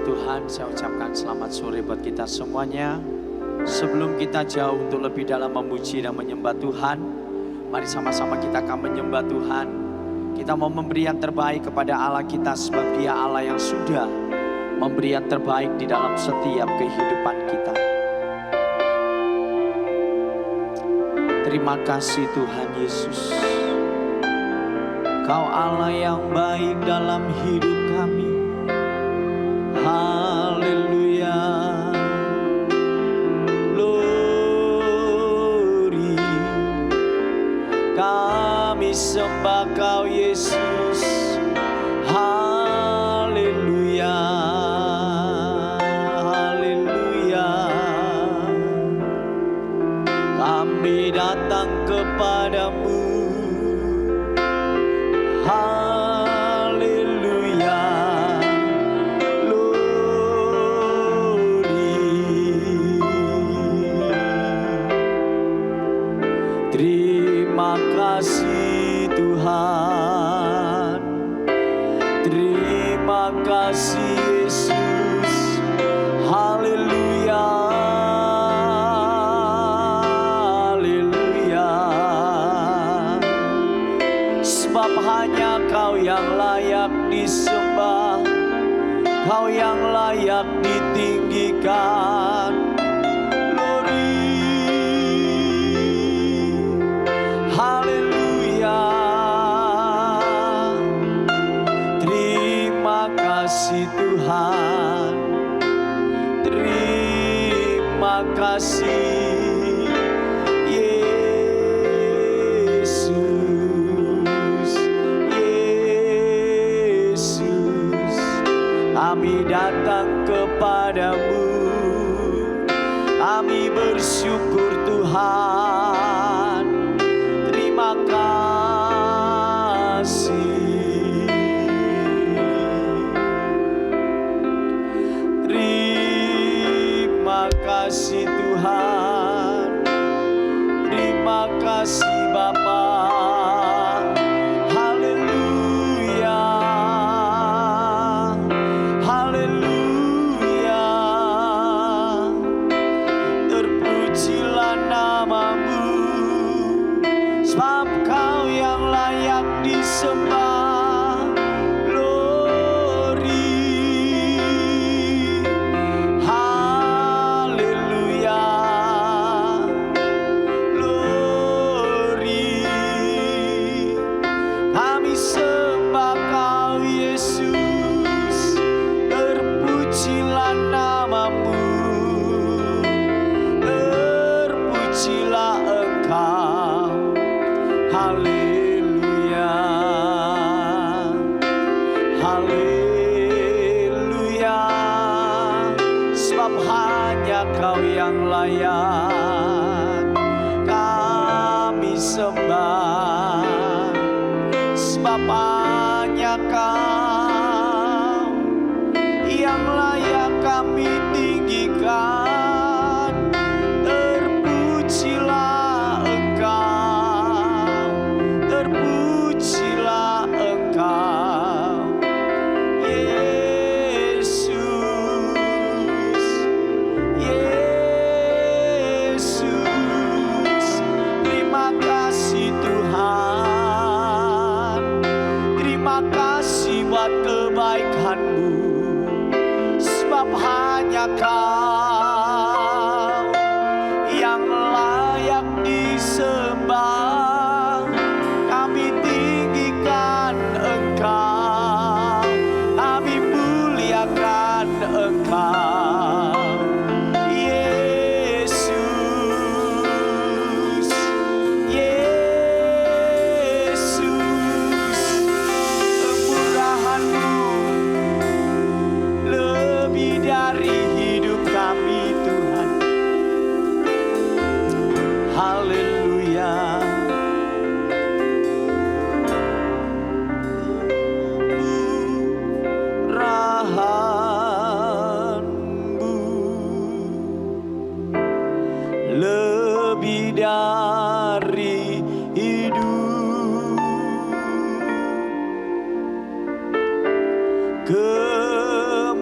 Tuhan, saya ucapkan selamat sore buat kita semuanya. Sebelum kita jauh untuk lebih dalam memuji dan menyembah Tuhan, mari sama-sama kita akan menyembah Tuhan. Kita mau memberi yang terbaik kepada Allah kita sebab Dia Allah yang sudah memberi yang terbaik di dalam setiap kehidupan kita. Terima kasih Tuhan Yesus. Kau Allah yang baik dalam hidup kami. Haleluya. Glory. Kami sembah Kau Yesus. Haleluya. Haleluya. Kami datang kepadamu. Haleluya. Glory. Terima kasih Tuhan. Terima kasih Yesus. Haleluya. Haleluya. Sebab hanya Kau yang layak disembah, Kau yang layak ditinggikan. Glory. Haleluya. Terima kasih Tuhan. Terima kasih kami datang kepadamu. Kami bersyukur Tuhan. Terima kasih. Terima kasih Tuhan. Terima kasih Bapa. Sebab Kau yang layak disembah. Glory. Haleluya. Glory. Kami sembah Kau Yesus. Terpujilah namamu. Terpujilah Engkau. Haleluya. Haleluya. Sebab hanya Kau yang layak kami sembah. Sebab hanya Kau yang layak kami tinggikan. Terpujilah Engkau. Terpujilah Engkau, Yesus. Yesus. Terima kasih Tuhan. Terima kasih buat kebaikan-Mu. Sebab hanya Kau yang layak disembah. Kami tinggikan Engkau, kami muliakan Engkau, Yesus. Yesus. Kemurahan-Mu lebih dari hidup kami Tuhan. Haleluya. Lebih dari hidup, kemurahan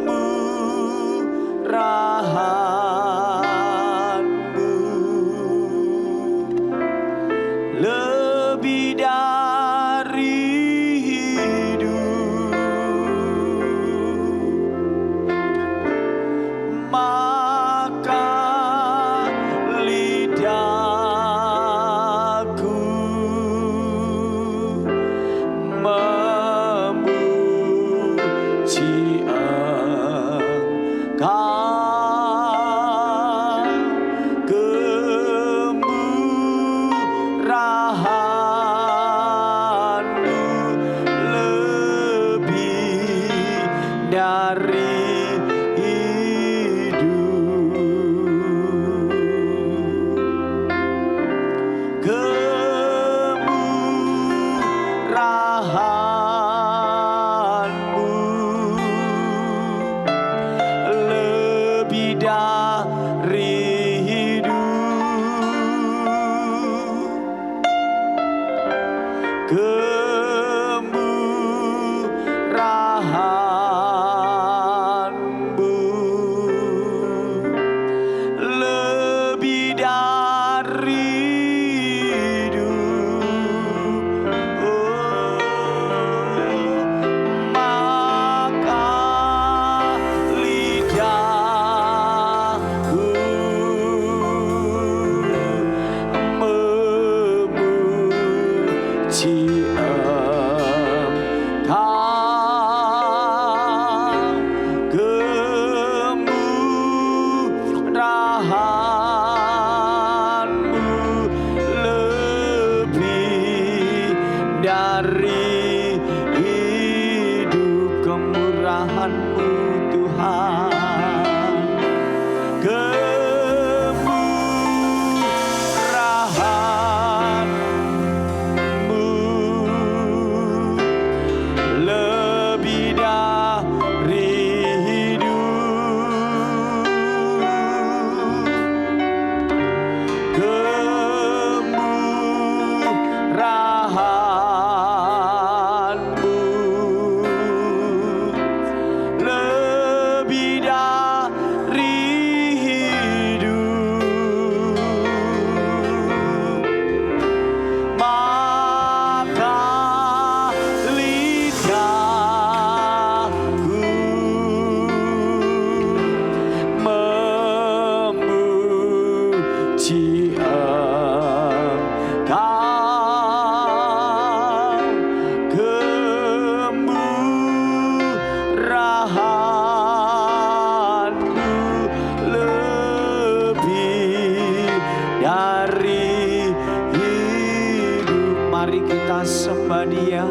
kita sembah Dia.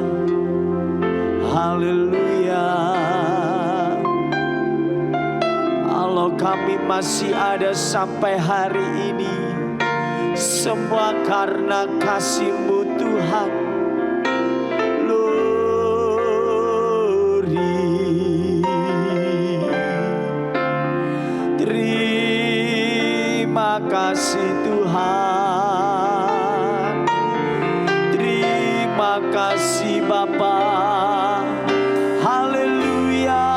Haleluya. Allah, kami masih ada sampai hari ini, semua karena kasih-Mu Tuhan. Terima kasih Tuhan. Terima kasih Bapa. Haleluya.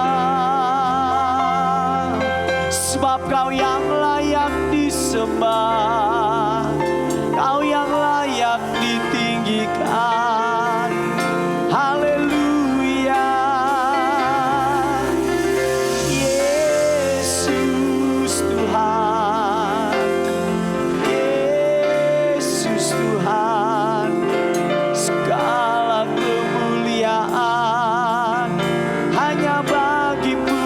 Sebab Kau yang layak disembah, Kau yang layak ditinggikan. Haleluya. Yesus Tuhan, Yesus Tuhan, segala kemuliaan hanya bagi-Mu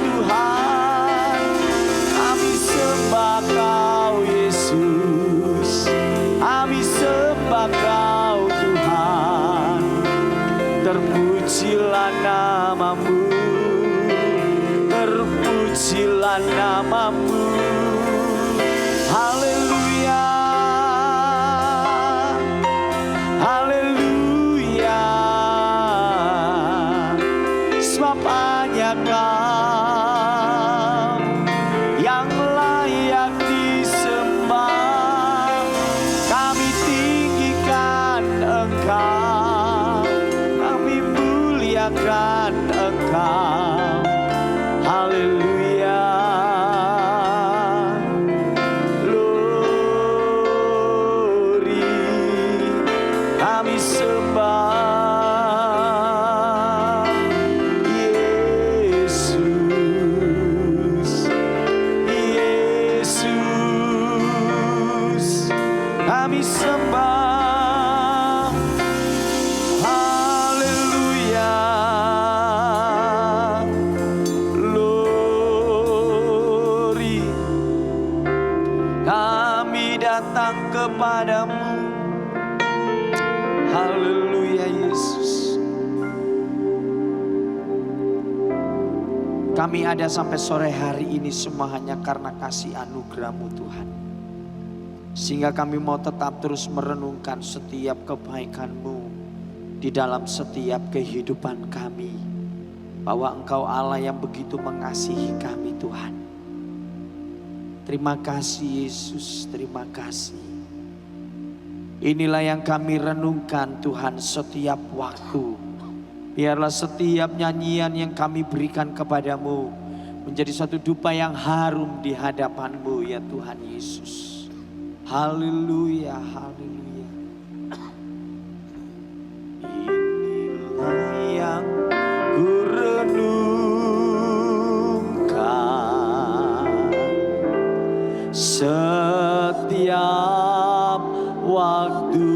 Tuhan. Kami sembah Kau Yesus, kami sembah Kau Tuhan. Terpujilah nama-Mu, terpujilah nama-Mu. Haleluya, haleluya. Sebab hanya Kau yang layak disembah. Kami tinggikan Engkau, kami muliakan Engkau. Haleluya. Glory, kami sembah Yesus, Yesus, kami sembah. Haleluya. Glory, kami datang kepadamu. Haleluya Yesus. Kami ada sampai sore hari ini semua hanya karena kasih anugerah-Mu Tuhan. Sehingga kami mau tetap terus merenungkan setiap kebaikan-Mu di dalam setiap kehidupan kami. Bahwa Engkau Allah yang begitu mengasihi kami Tuhan. Terima kasih Yesus, terima kasih. Inilah yang kami renungkan Tuhan setiap waktu. Biarlah setiap nyanyian yang kami berikan kepadamu menjadi satu dupa yang harum di hadapan-Mu ya Tuhan Yesus. Haleluya, haleluya. Inilah yang ku renungkan setiap waktu.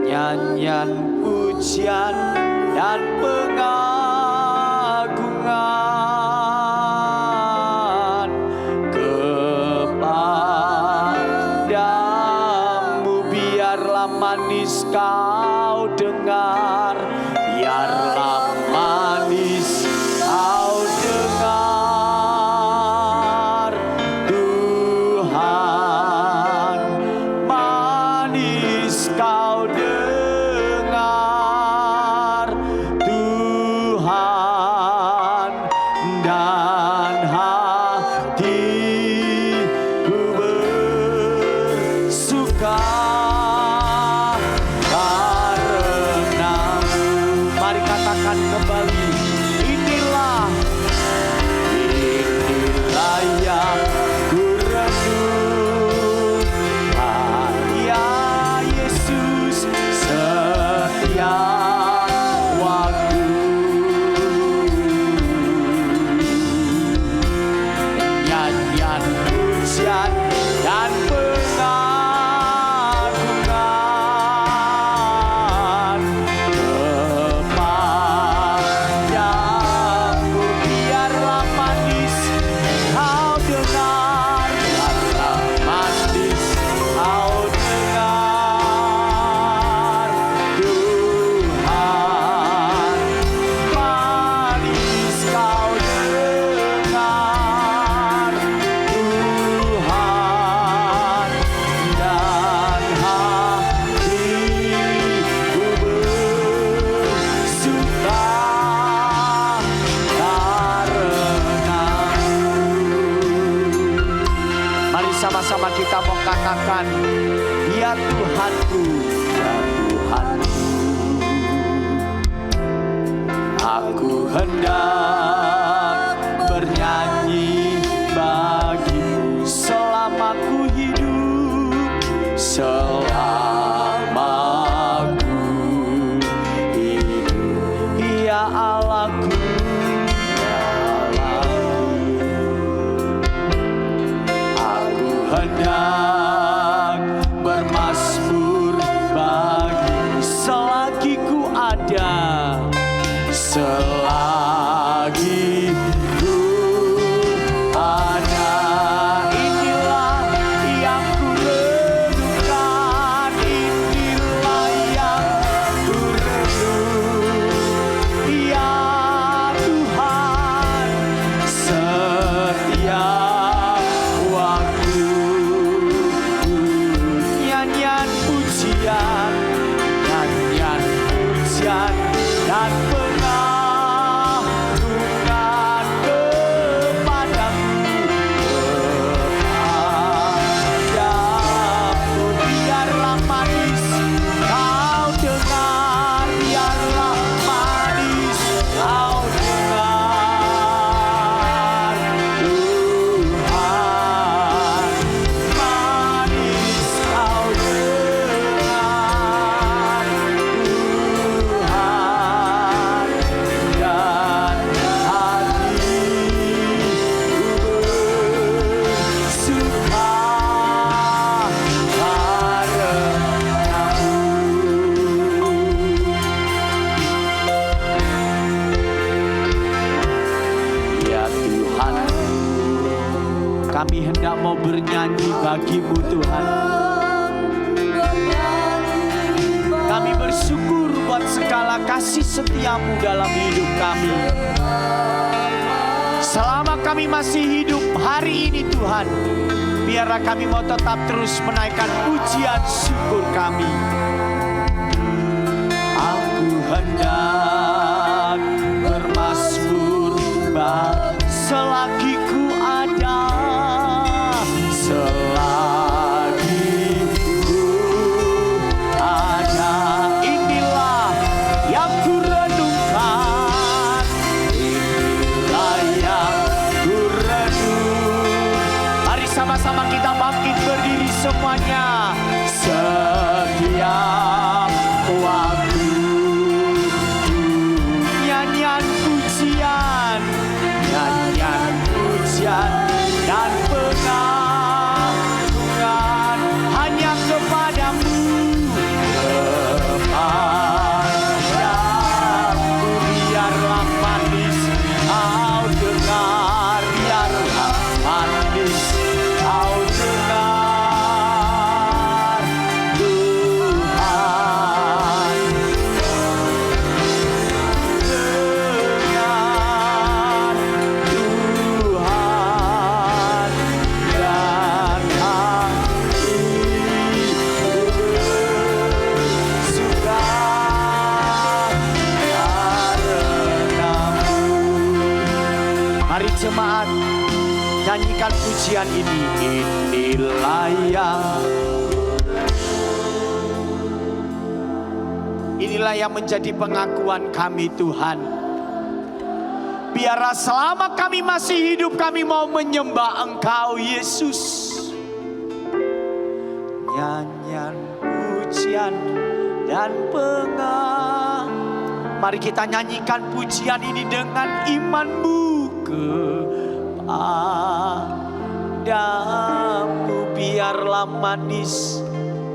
Nyanyian pujian dan pengagungan kepadamu. Biarlah manis kau dengar, biarlah manis kau dengar. Tuhan, manis kau dengar. sama-sama kita mau katakan, ya Tuhanku, ya Tuhanku, aku hendak bernyanyi bagimu selama ku hidup, selama ku hidup, ya Allahku, ya Allahku. Aku hendak bermazmur bagimu selagi ku ada, selagi ku ada. Inilah yang ku renungkan, inilah yang ku renung, ya Tuhan, setiap waktu. Nyanyian pujian, nyanyian pujian dan pengagungan kepadamu, kepadamu. Biarlah manis kau dengar, biarlah manis kau dengar, Tuhan, manis kau dengar, Tuhan, dan hatiku bersuka padamu. Ya Tuhan, kami hendak mau bernyanyi bagimu Tuhan. Kami bersyukur buat segala kasih setiamu dalam hidup kami. Selama kami masih hidup hari ini Tuhan, biarlah kami mau tetap terus menaikkan pujian syukur kami. Aku hendak bermazmur selagi ku ada, selagi ku ada. Inilah yang ku renungkan, inilah yang ku renung. Mari sama-sama kita bangkit berdiri semuanya. Setiap waktu nyanyian pujian, nyanyian pujian dan pengagungan hanya kepadamu, kepadamu. Biarlah manis kau dengar, biarlah manis kau dengar, Tuhan, dengar, Tuhan, dan hatiku bersuka karenamu. Mari jemaat, nyanyikan pujian ini. Inilah yang menjadi pengakuan kami Tuhan. Biarlah selama kami masih hidup, kami mau menyembah Engkau Yesus. Nyanyian pujian dan mari kita nyanyikan pujian ini dengan imanmu kepadamu. Biarlah manis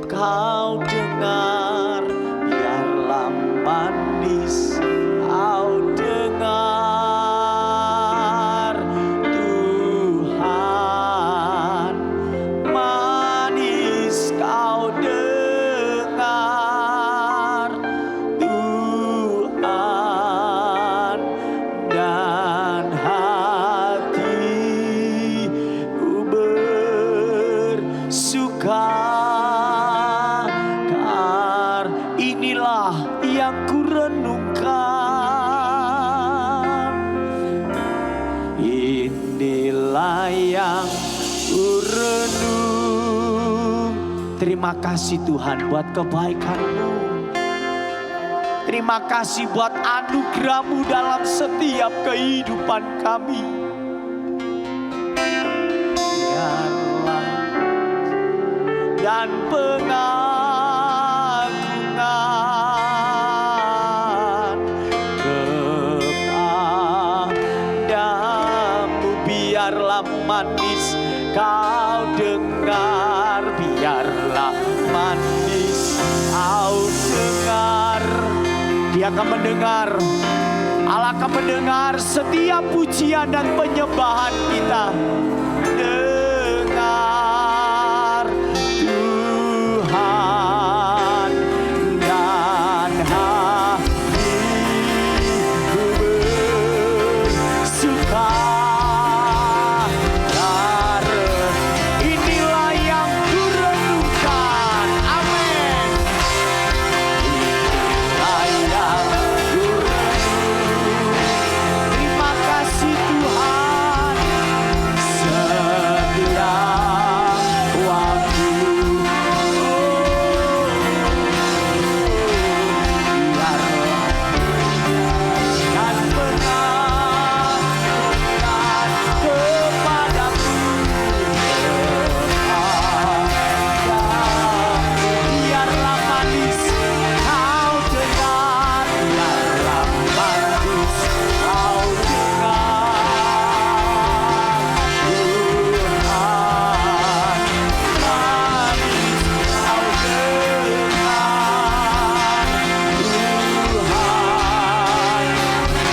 kau dengar, biarlah manis kau dengar, Tuhan, manis kau dengar, Tuhan, dan hatiku bersuka. Inilah yang ku renungkan, inilah yang ku renungkan. Terima kasih Tuhan buat kebaikan-Mu. Terima kasih buat anugerah-Mu dalam setiap kehidupan kami. Biarlah dan pengagungan kepadamu, biarlah manis kau dengar, biarlah manis kau dengar. Dia akan mendengar, Allah akan mendengar setiap pujian dan penyembahan kita. Dengar Tuhan dan hatiku bersuka. Inilah yang kurenungkan. Amin. Inilah yang kurenung. Terima kasih Tuhan. Setiap waktu biarlah dan pengagungan kepadamu. Biarlah manis kau dengar, biarlah manis kau dengar. Tuhan, manis kau dengar. Tuhan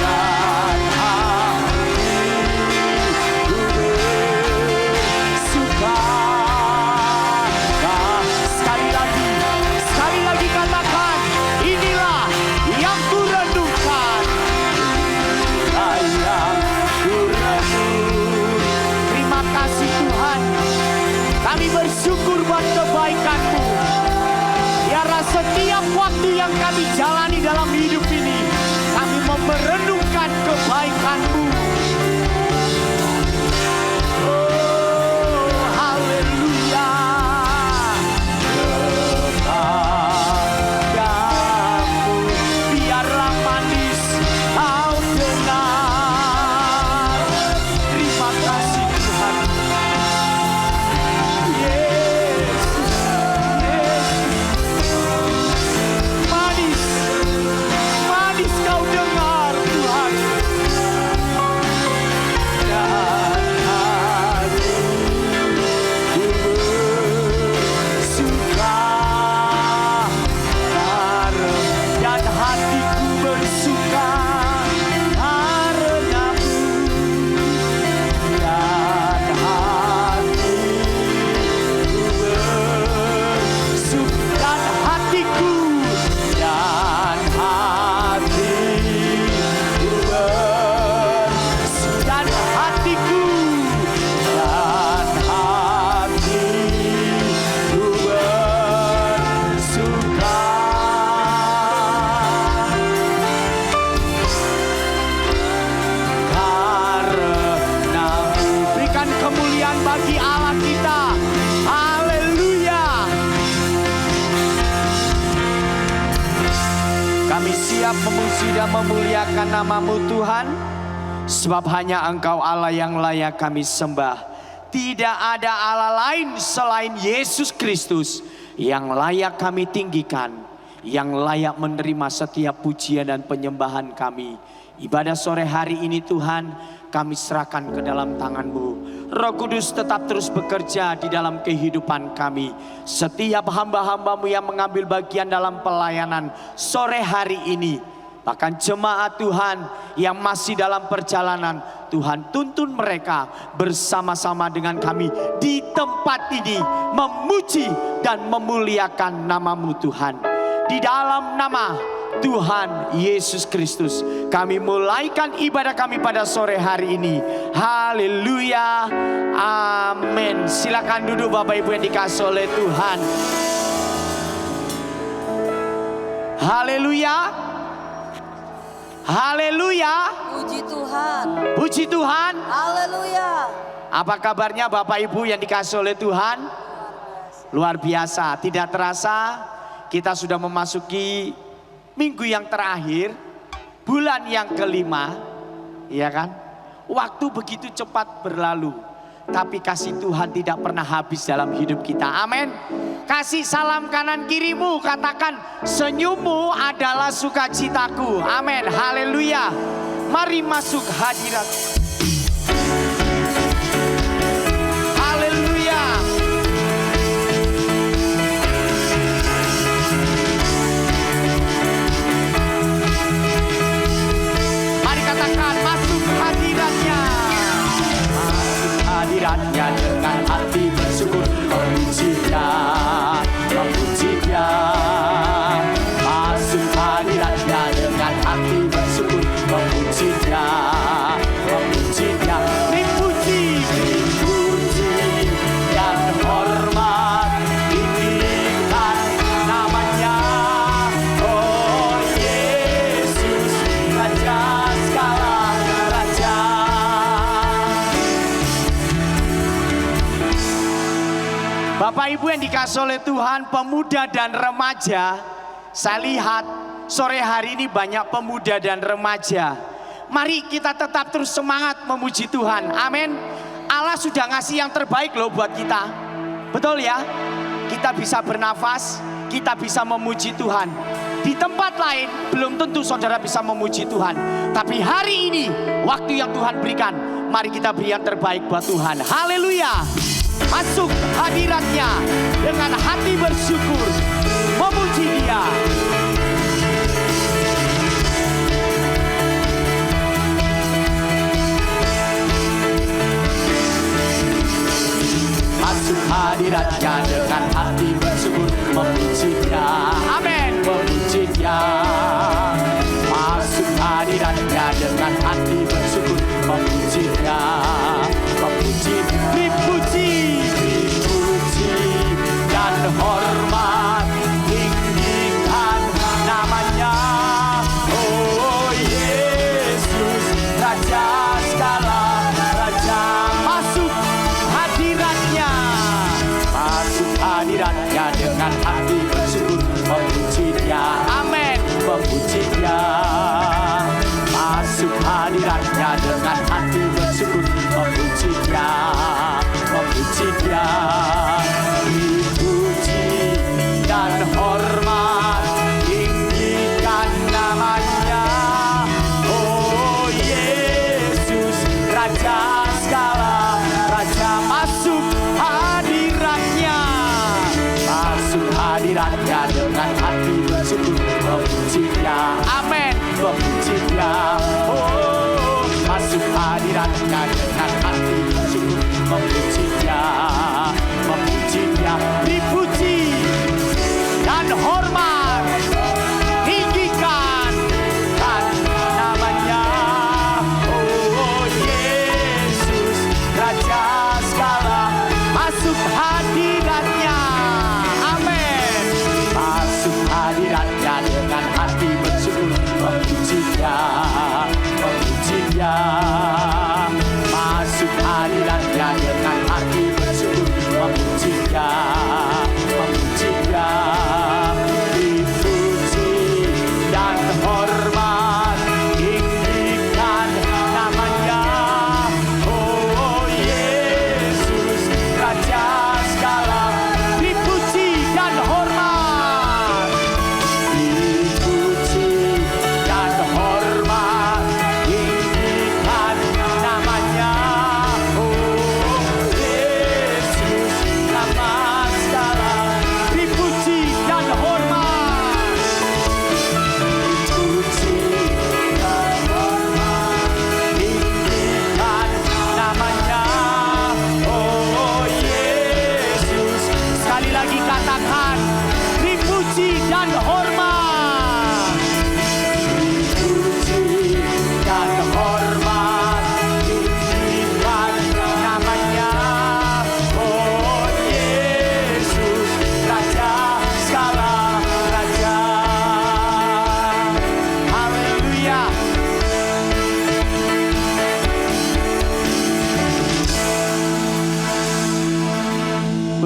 dan hatiku bersuka. Sekali lagi katakan, inilah yang kurenungkan. Inilah yang kurenung. Terima kasih Tuhan. Kami bersyukur buat kebaikan-Mu. Biarlah setiap waktu yang kami jalani dalam hidup ini, kami merenungkan kebaikan-Mu. Oh, haleluya. Kepadamu biarlah manis kau dengar. Terima kasih Tuhan. Yesus, Yesus. Manis, manis kau dengar Tuhan. Dan hatiku bersuka, dan hatiku bersuka karenamu. Dan hatiku bersuka, dan hatiku bersuka, dan hatiku bersuka. Karenamu. Berikan kemuliaan bagi Allah kita. Haleluya. Kami siap memuji dan memuliakan nama-Mu Tuhan, sebab hanya Engkau Allah yang layak kami sembah. Tidak ada Allah lain selain Yesus Kristus yang layak kami tinggikan, yang layak menerima setiap pujian dan penyembahan kami. Ibadah sore hari ini Tuhan, kami serahkan ke dalam tangan-Mu. Roh Kudus tetap terus bekerja di dalam kehidupan kami. Setiap hamba-hamba-Mu yang mengambil bagian dalam pelayanan sore hari ini, bahkan jemaat Tuhan yang masih dalam perjalanan, Tuhan tuntun mereka bersama-sama dengan kami di tempat ini memuji dan memuliakan nama-Mu Tuhan. Di dalam nama Tuhan Yesus Kristus, kami mulaikan ibadah kami pada sore hari ini. Haleluya, amin. Silakan duduk Bapak Ibu yang dikasihi oleh Tuhan. Haleluya, haleluya. Puji Tuhan. Puji Tuhan. Haleluya. Apa kabarnya Bapak Ibu yang dikasihi oleh Tuhan? Luar biasa. Luar biasa, tidak terasa kita sudah memasuki minggu yang terakhir, bulan yang kelima, ya kan? Waktu begitu cepat berlalu, tapi kasih Tuhan tidak pernah habis dalam hidup kita. Amin. Kasih salam kanan kirimu, katakan senyummu adalah sukacitaku. Amin. Haleluya. Mari masuk hadirat. Haleluya. Mari katakan masuk hadiratnya. Masuk hadiratnya dengan hati bersyukur, memuji Dia, memuji Dia. Masuk hadiratnya dengan hati bersyukur, memuji Dia, memuji Dia. Dipuji, dipuji dan hormat, tinggikan namanya. Oh Yesus, Raja segala raja. Bapak Ibu yang dikasih oleh Tuhan, pemuda dan remaja, saya lihat sore hari ini banyak pemuda dan remaja. Mari kita tetap terus semangat memuji Tuhan. Amin. Allah sudah ngasih yang terbaik loh buat kita. Betul ya? Kita bisa bernafas, kita bisa memuji Tuhan. Di tempat lain belum tentu saudara bisa memuji Tuhan. Tapi hari ini waktu yang Tuhan berikan, mari kita beri yang terbaik buat Tuhan. Haleluya. Masuk hadiratnya dengan hati bersyukur, memuji Dia. Masuk hadiratnya dengan hati bersyukur, memuji Dia. Amin. Memuji Dia. Masuk hadiratnya dengan hati bersyukur, memuji Dia, memuji Dia. Dipuji, dipuji dan hormat, tinggikan namanya. Oh Yesus, Raja segala raja. Masuk hadiratnya, masuk hadiratnya dengan hati bersyukur, memuji Dia. Amin. Memuji Dia. Masuk hadiratnya dengan hati bersyukur, memuji Dia, memuji Dia. Dipuji dan hormat, tinggikan namanya. Oh Yesus, Raja segala raja. Masuk hadiratnya, masuk hadiratnya dengan hati bersyukur, memuji Dia. Amin. Memuji Dia. Oh, masuk hadiratnya dengan hati bersyukur, memuji Dia, memuji Dia. Dipuji dan hormat, tinggikan kan namanya. Oh Yesus, Raja segala. Masuk hadiratnya. Amin. Masuk hadiratnya dengan hati bersyukur, memuji Dia, memuji Dia. Masuk hadiratnya dengan hati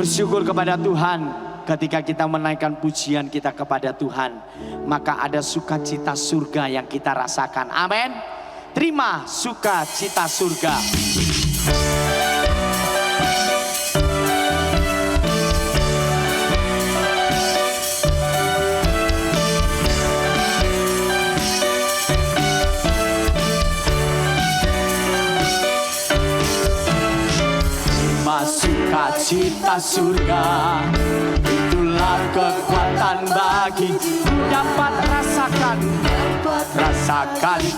bersyukur kepada Tuhan. Ketika kita menaikkan pujian kita kepada Tuhan, maka ada sukacita surga yang kita rasakan. Amin. Terima sukacita surga. Sukacita surga, itulah kekuatan bagi dapat rasakan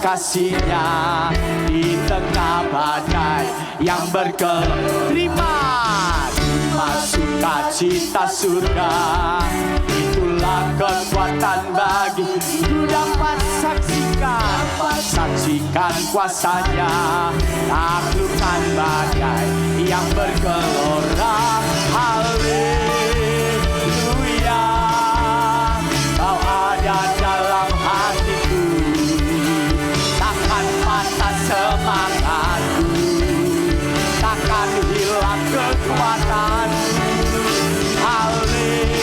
kasih-Nya di tengah badai yang berkelok. Terima sukacita surga, itulah kekuatan bagi dapat saksikan kuasa-Nya, taklukkan badai yang bergelora. Haleluya, Kau ada dalam hatiku, takkan patah semangatku, takkan hilang kekuatanku. Haleluya,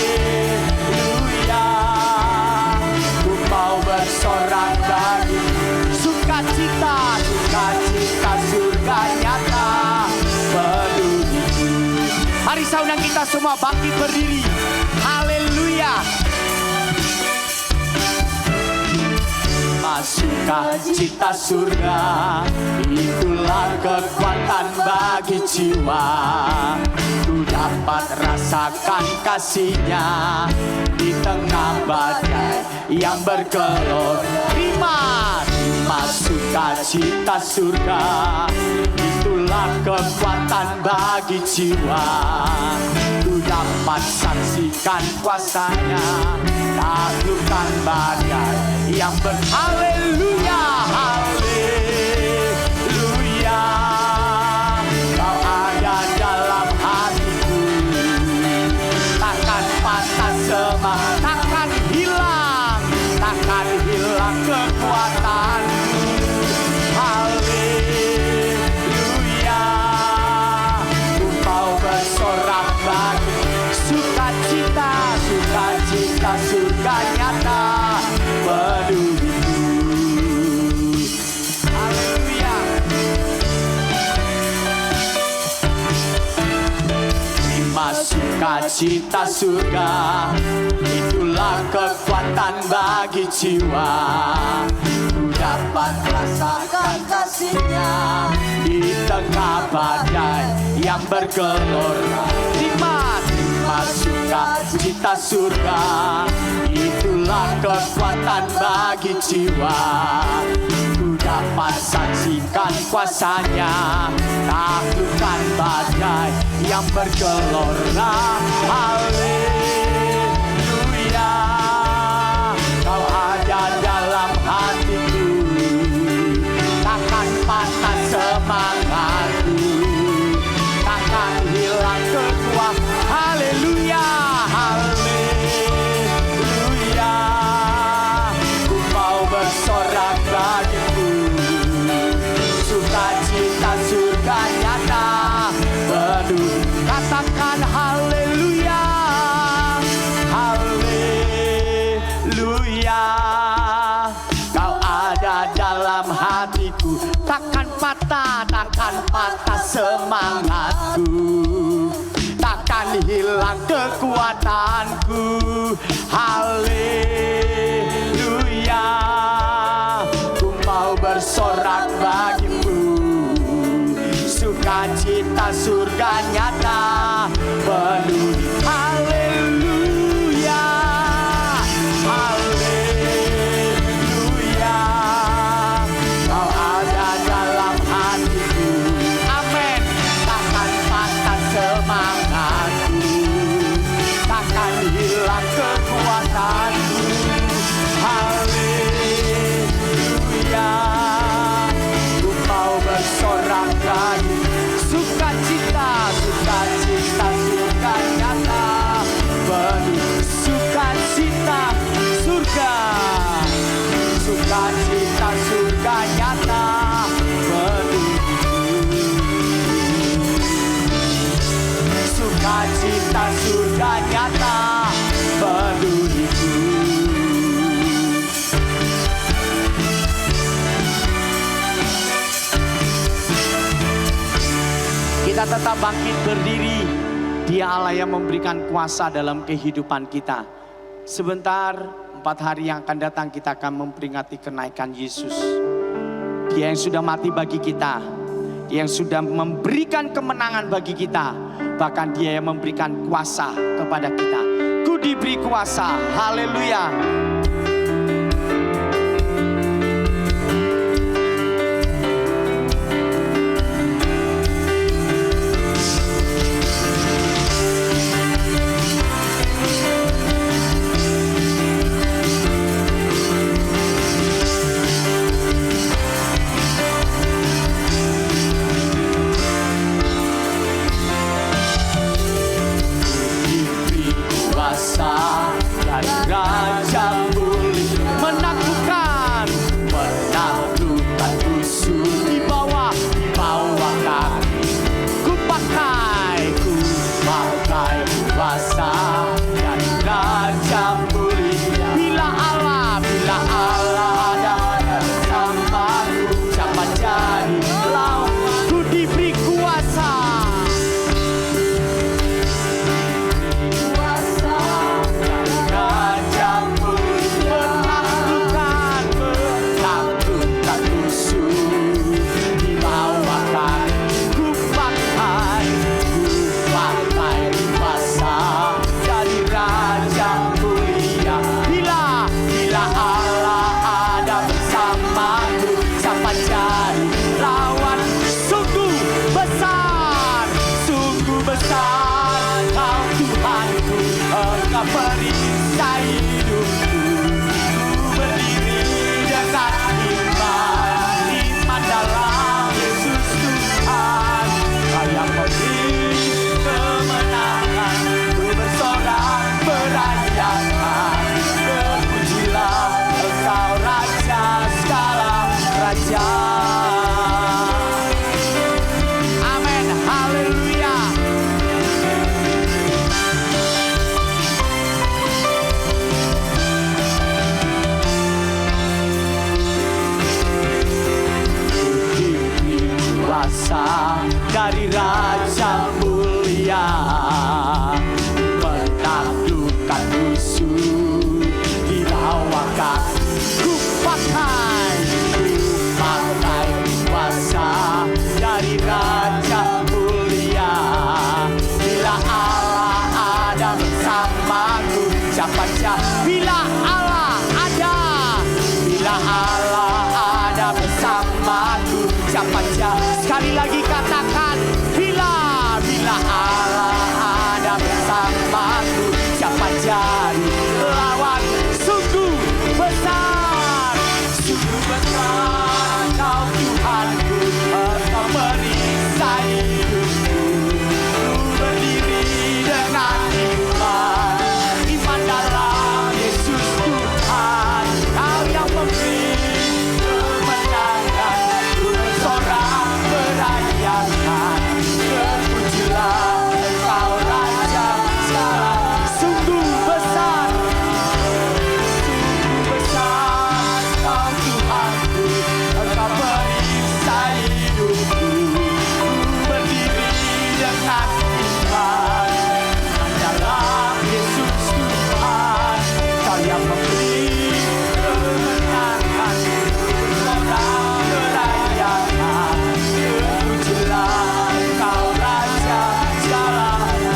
ku mau bersorak bagi sukacita surga nyata penuhiku. Mari saya undang kita semua bangkit berdiri. Haleluya. Sukacita surga, itulah kekuatan bagi jiwa. Ku dapat rasakan kasih-Nya di tengah badai yang berkelok. Terima sukacita surga, itulah kekuatan bagi jiwa. Ku dapat saksikan kuasa-Nya, taklukkan badai yang haleluya, haleluya. Kau ada dalam hatiku, takkan patah semangat, takkan hilang kekuatanku. Haleluya, ku mau bersorak bagi sukacita surga nyata penuhiku. Haleluya. Terima sukacita surga, itulah kekuatan bagi jiwa. Ku dapat rasakan kasih-Nya di tengah badai yang bergelora. Terima sukacita surga, itulah kekuatan bagi jiwa. Ku dapat saksikan kuasa-Nya, taklukkan badai yang bergelora. Haleluya, Kau ada dalam hatiku, takkan patah semangatku, takkan hilang kekuatan. Haleluya, haleluya, ku mau bersorak bagimu, sukacita surga nyata penuh. Katakan haleluya, haleluya. Kau ada dalam hatiku, takkan patah semangatku, takkan hilang kekuatanku. Haleluya, ku mau bersorak bagimu, sukacita surga nyata penuh. Haleluya, haleluya, Kau ada dalam hatiku. Amin. Takkan patah semangatku, takkan hilang kekuatanku. Haleluya, ku mau bersorak lagi, sukacita surga nyata Kita tetap bangkit berdiri. Dia Allah yang memberikan kuasa dalam kehidupan kita. Sebentar, 4 hari yang akan datang kita akan memperingati kenaikan Yesus. Dia yang sudah mati bagi kita. Dia yang sudah memberikan kemenangan bagi kita. Bahkan dia yang memberikan kuasa kepada kita. Ku diberi kuasa. Haleluya. Dari Raja mulia menaklukkan musuh, dilawakan ku pakai kuasa dari Raja mulia. Bila Allah ada bersamaku, siapa bila Allah ada, bila Allah ada bersamaku, siapa sekali lagi katakan, bila Allah ada bersamaku, siapa jadi lawan? Sungguh besar Kau Tuhanku, Engkau merisai hidupku. Ku berdiri dengan iman dalam Yesus Tuhan. Kau yang memberi kemenangan, ku bersorak merayakan. Terpujilah Engkau Raja segala. Sungguh besar Kau Tuhanku, Engkau perisai hidupku. Ku berdiri dengan iman dalam Yesus Tuhan. Kau yang memberi kemenangan, bersorak merayakan. Terpujilah Engkau Raja segala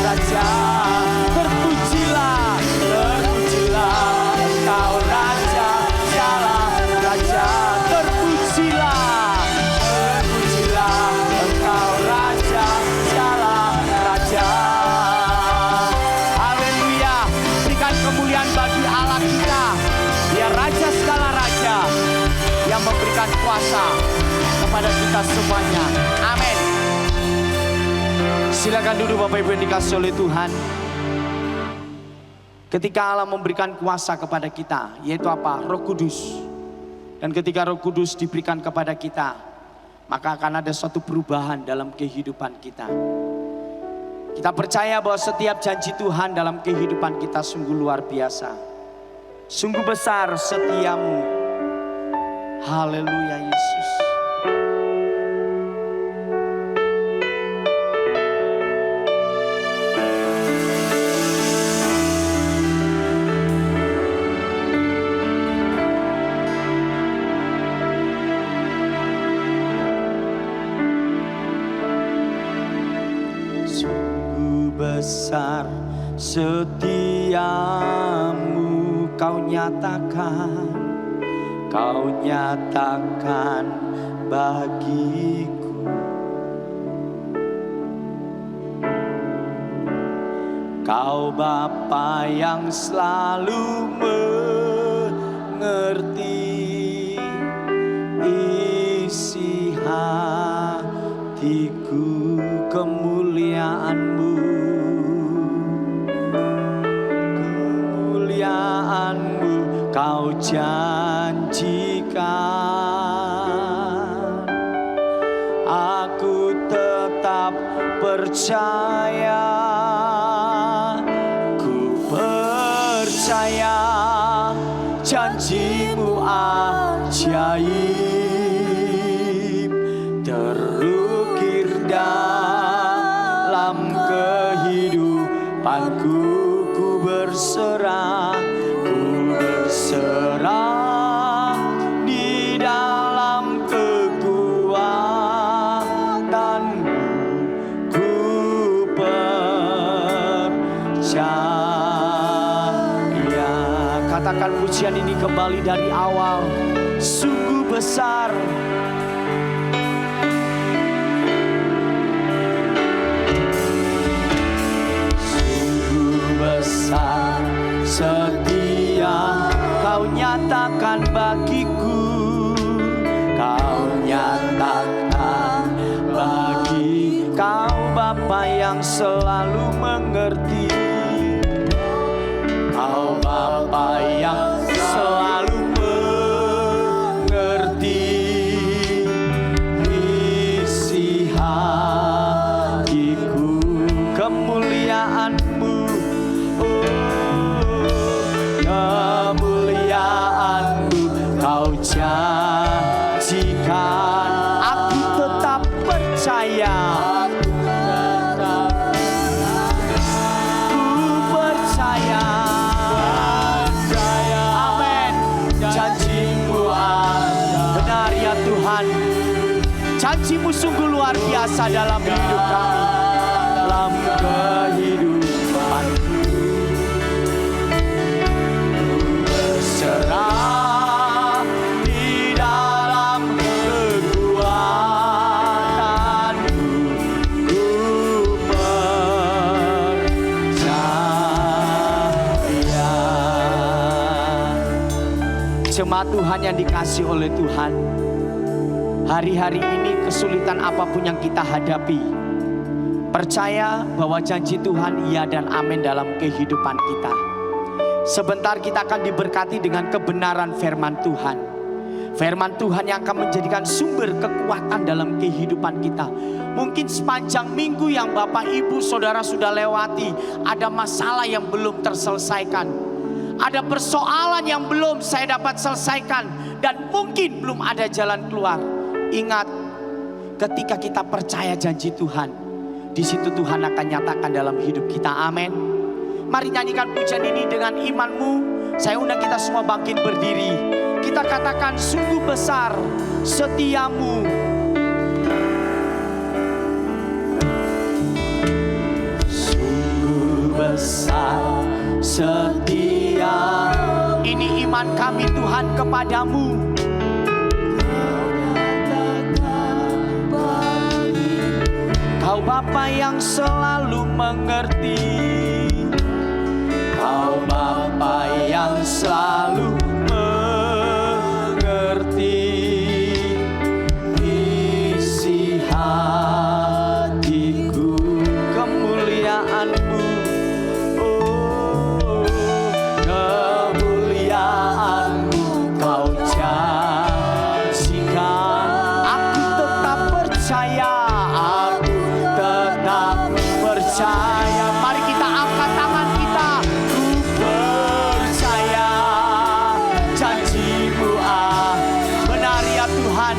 raja. Terpujilah Engkau Raja segala raja. Terpujilah Engkau Raja segala raja. Haleluya. Berikan kemuliaan bagi Allah kita. Dia Raja segala raja yang memberikan kuasa kepada kita semuanya. Amin. Silakan duduk Bapak Ibu yang dikasihi oleh Tuhan. Ketika Allah memberikan kuasa kepada kita, yaitu apa? Roh Kudus. Dan ketika Roh Kudus diberikan kepada kita, maka akan ada suatu perubahan dalam kehidupan kita. Kita percaya bahwa setiap janji Tuhan dalam kehidupan kita sungguh luar biasa. Sungguh besar setiamu. Haleluya Yesus. Sungguh besar setiamu, kau nyatakan bagiku. Kau Bapa yang selalu mengerti isi hatiku, kemuliaan-Mu, kau janjikan. Aku tetap percaya, janji-Mu ajaib, terukir dalam kehidupanku. Ku berserah di dalam kekuatan-Mu. Ku percaya. Katakan pujian ini kembali dari awal. Sungguh besar, sungguh besar setia kau nyatakan bagiku. Kau nyatakan bagi kau Bapa yang selalu mengerti. Kau Bapa yang selalu mengerti isi hatiku, kemuliaan-Mu, kemuliaan-Mu kau janjikan. Aku tetap percaya, janji-Mu sungguh luar biasa dalam hidup kami, dalam kehidupanku. Berserah di dalam kekuatan-Mu. Ku percaya. Jemaat Tuhan yang dikasihi oleh Tuhan, hari-hari ini kesulitan apapun yang kita hadapi, percaya bahwa janji Tuhan iya dan amin dalam kehidupan kita. Sebentar kita akan diberkati dengan kebenaran firman Tuhan. Firman Tuhan yang akan menjadikan sumber kekuatan dalam kehidupan kita. Mungkin sepanjang minggu yang Bapak Ibu Saudara sudah lewati, ada masalah yang belum terselesaikan, ada persoalan yang belum saya dapat selesaikan, dan mungkin belum ada jalan keluar. Ingat, ketika kita percaya janji Tuhan, di situ Tuhan akan nyatakan dalam hidup kita. Amin. Mari nyanyikan pujian ini dengan iman-Mu. Saya undang kita semua bangkit berdiri. Kita katakan, sungguh besar setia-Mu. Sungguh besar setia. Ini iman kami Tuhan kepadamu. Kau Bapa yang selalu mengerti. Kau Bapa yang selalu mengerti isi hatiku, kemuliaan-Mu, oh, kemuliaan-Mu kau janjikan. Aku tetap percaya, percaya. Mari kita angkat tangan kita. Ku percaya janji-Mu benar ya Tuhan,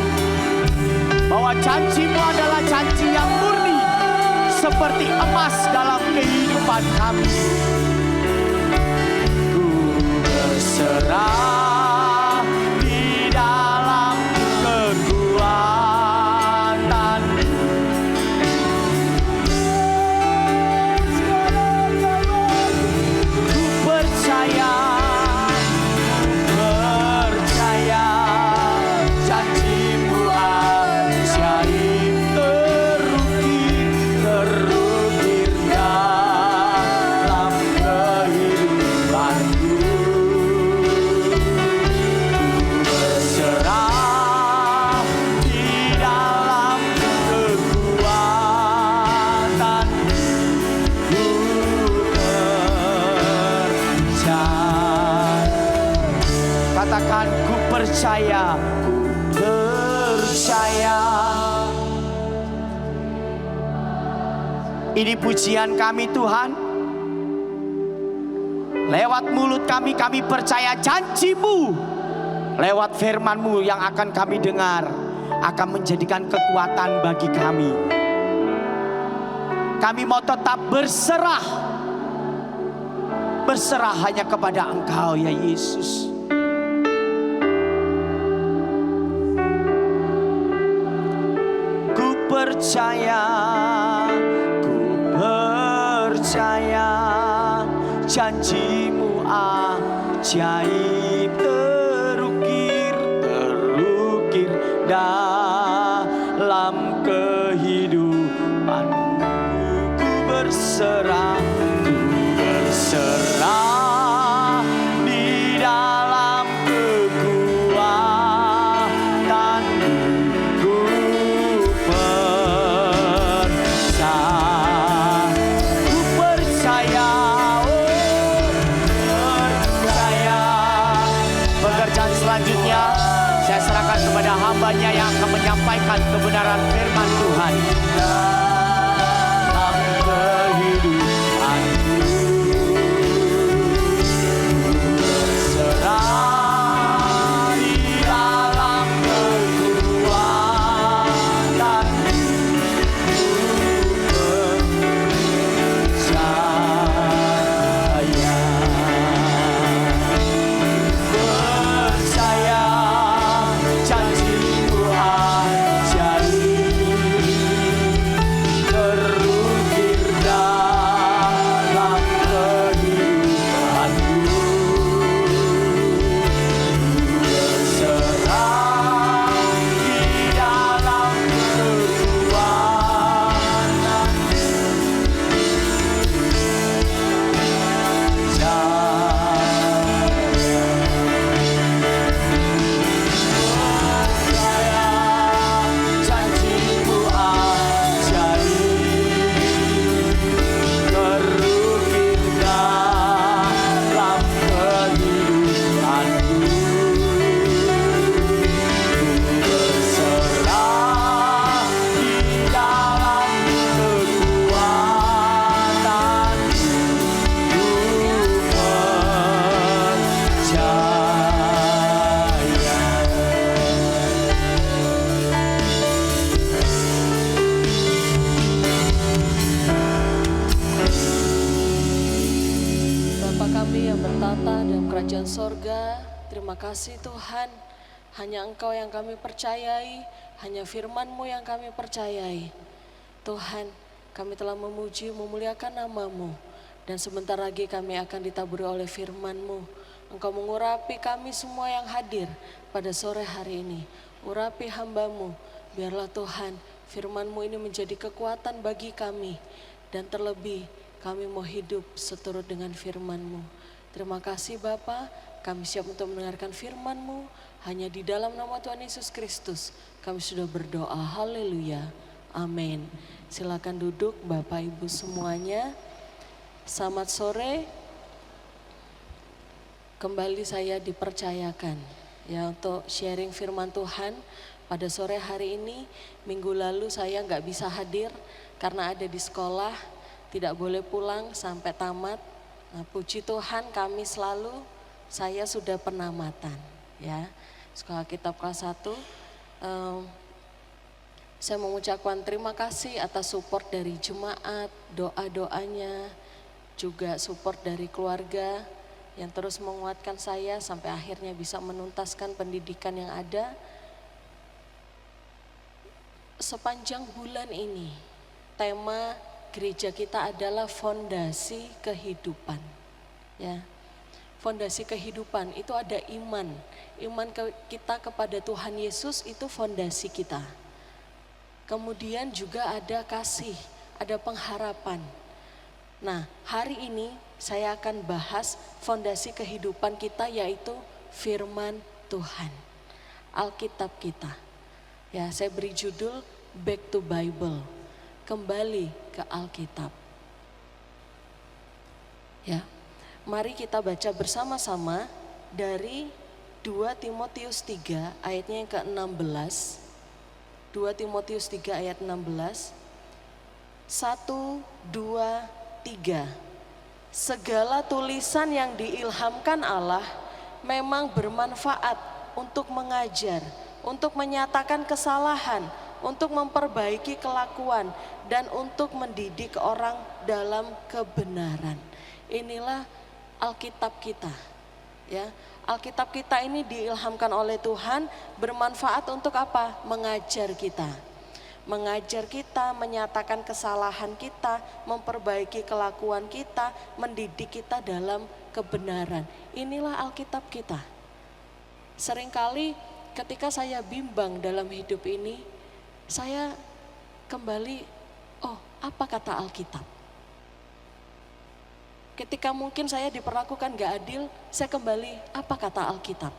bahwa janji-Mu adalah janji yang murni seperti emas dalam kehidupan kami. Ku berserah di dalam kekuatan. Katakan ku percaya, ku percaya. Ini pujian kami Tuhan. Lewat mulut kami percaya janji-Mu. Lewat firman-Mu yang akan kami dengar akan menjadikan kekuatan bagi kami. Kami mau tetap berserah. Berserah hanya kepada Engkau ya Yesus. Ku percaya, janji-Mu ajaib terukir dalam kehidupanku. Ku berserah di dalam kekuatan-Mu. Ku percaya. Pekerjaan selanjutnya saya serahkan kepada hamba-Nya yang akan menyampaikan kebenaran firman Tuhan. Dalam kehidupanku berserah di dalam kekuatan-Mu. Percaya janji-Mu ajaib terukir dalam kehidupanku. Berserah di dalam janji-Mu ajaib terukir dalam kehidupanku. Berserah di dalam kekuatan-Mu. Ku Bapa kami yang bertata dalam kerajaan sorga, terima kasih Tuhan. Hanya Engkau yang kami percayai, hanya firman-Mu yang kami percayai. Tuhan, kami telah memuji, memuliakan nama-Mu. Dan sebentar lagi kami akan ditaburi oleh firman-Mu. Engkau mengurapi kami semua yang hadir pada sore hari ini. Urapi hamba-Mu, biarlah Tuhan firman-Mu ini menjadi kekuatan bagi kami. Dan terlebih kami mau hidup seturut dengan firman-Mu. Terima kasih Bapa, kami siap untuk mendengarkan firman-Mu. Hanya di dalam nama Tuhan Yesus Kristus kami sudah berdoa. Haleluya. Amin. Silakan duduk Bapak Ibu semuanya. Selamat sore. Kembali saya dipercayakan ya untuk sharing firman Tuhan pada sore hari ini. Minggu lalu saya nggak bisa hadir karena ada di sekolah, tidak boleh pulang sampai tamat. Nah, puji Tuhan kami selalu, saya sudah penamatan ya. Sekolah Kitab kelas 1. Saya mengucapkan terima kasih atas support dari jemaat, doa-doanya, juga support dari keluarga yang terus menguatkan saya sampai akhirnya bisa menuntaskan pendidikan yang ada. Sepanjang bulan ini, tema gereja kita adalah fondasi kehidupan. Ya, fondasi kehidupan itu ada iman. Iman kita kepada Tuhan Yesus itu fondasi kita. Kemudian juga ada kasih, ada pengharapan. Nah, hari ini saya akan bahas fondasi kehidupan kita yaitu firman Tuhan, Alkitab kita. Ya, saya beri judul Back to Bible, kembali ke Alkitab. Ya, mari kita baca bersama-sama dari 2 Timotius 3 ayatnya yang ke-16. 2 Timotius 3 ayat 16. 1, 2, 3. Segala tulisan yang diilhamkan Allah memang bermanfaat untuk mengajar, untuk menyatakan kesalahan, untuk memperbaiki kelakuan, dan untuk mendidik orang dalam kebenaran. Inilah Alkitab kita. Ya, Alkitab kita ini diilhamkan oleh Tuhan, bermanfaat untuk apa? Mengajar kita. Mengajar kita, menyatakan kesalahan kita, memperbaiki kelakuan kita, mendidik kita dalam kebenaran. Inilah Alkitab kita. Seringkali ketika saya bimbang dalam hidup ini, saya kembali, oh apa kata Alkitab? Ketika mungkin saya diperlakukan gak adil, saya kembali, apa kata Alkitab?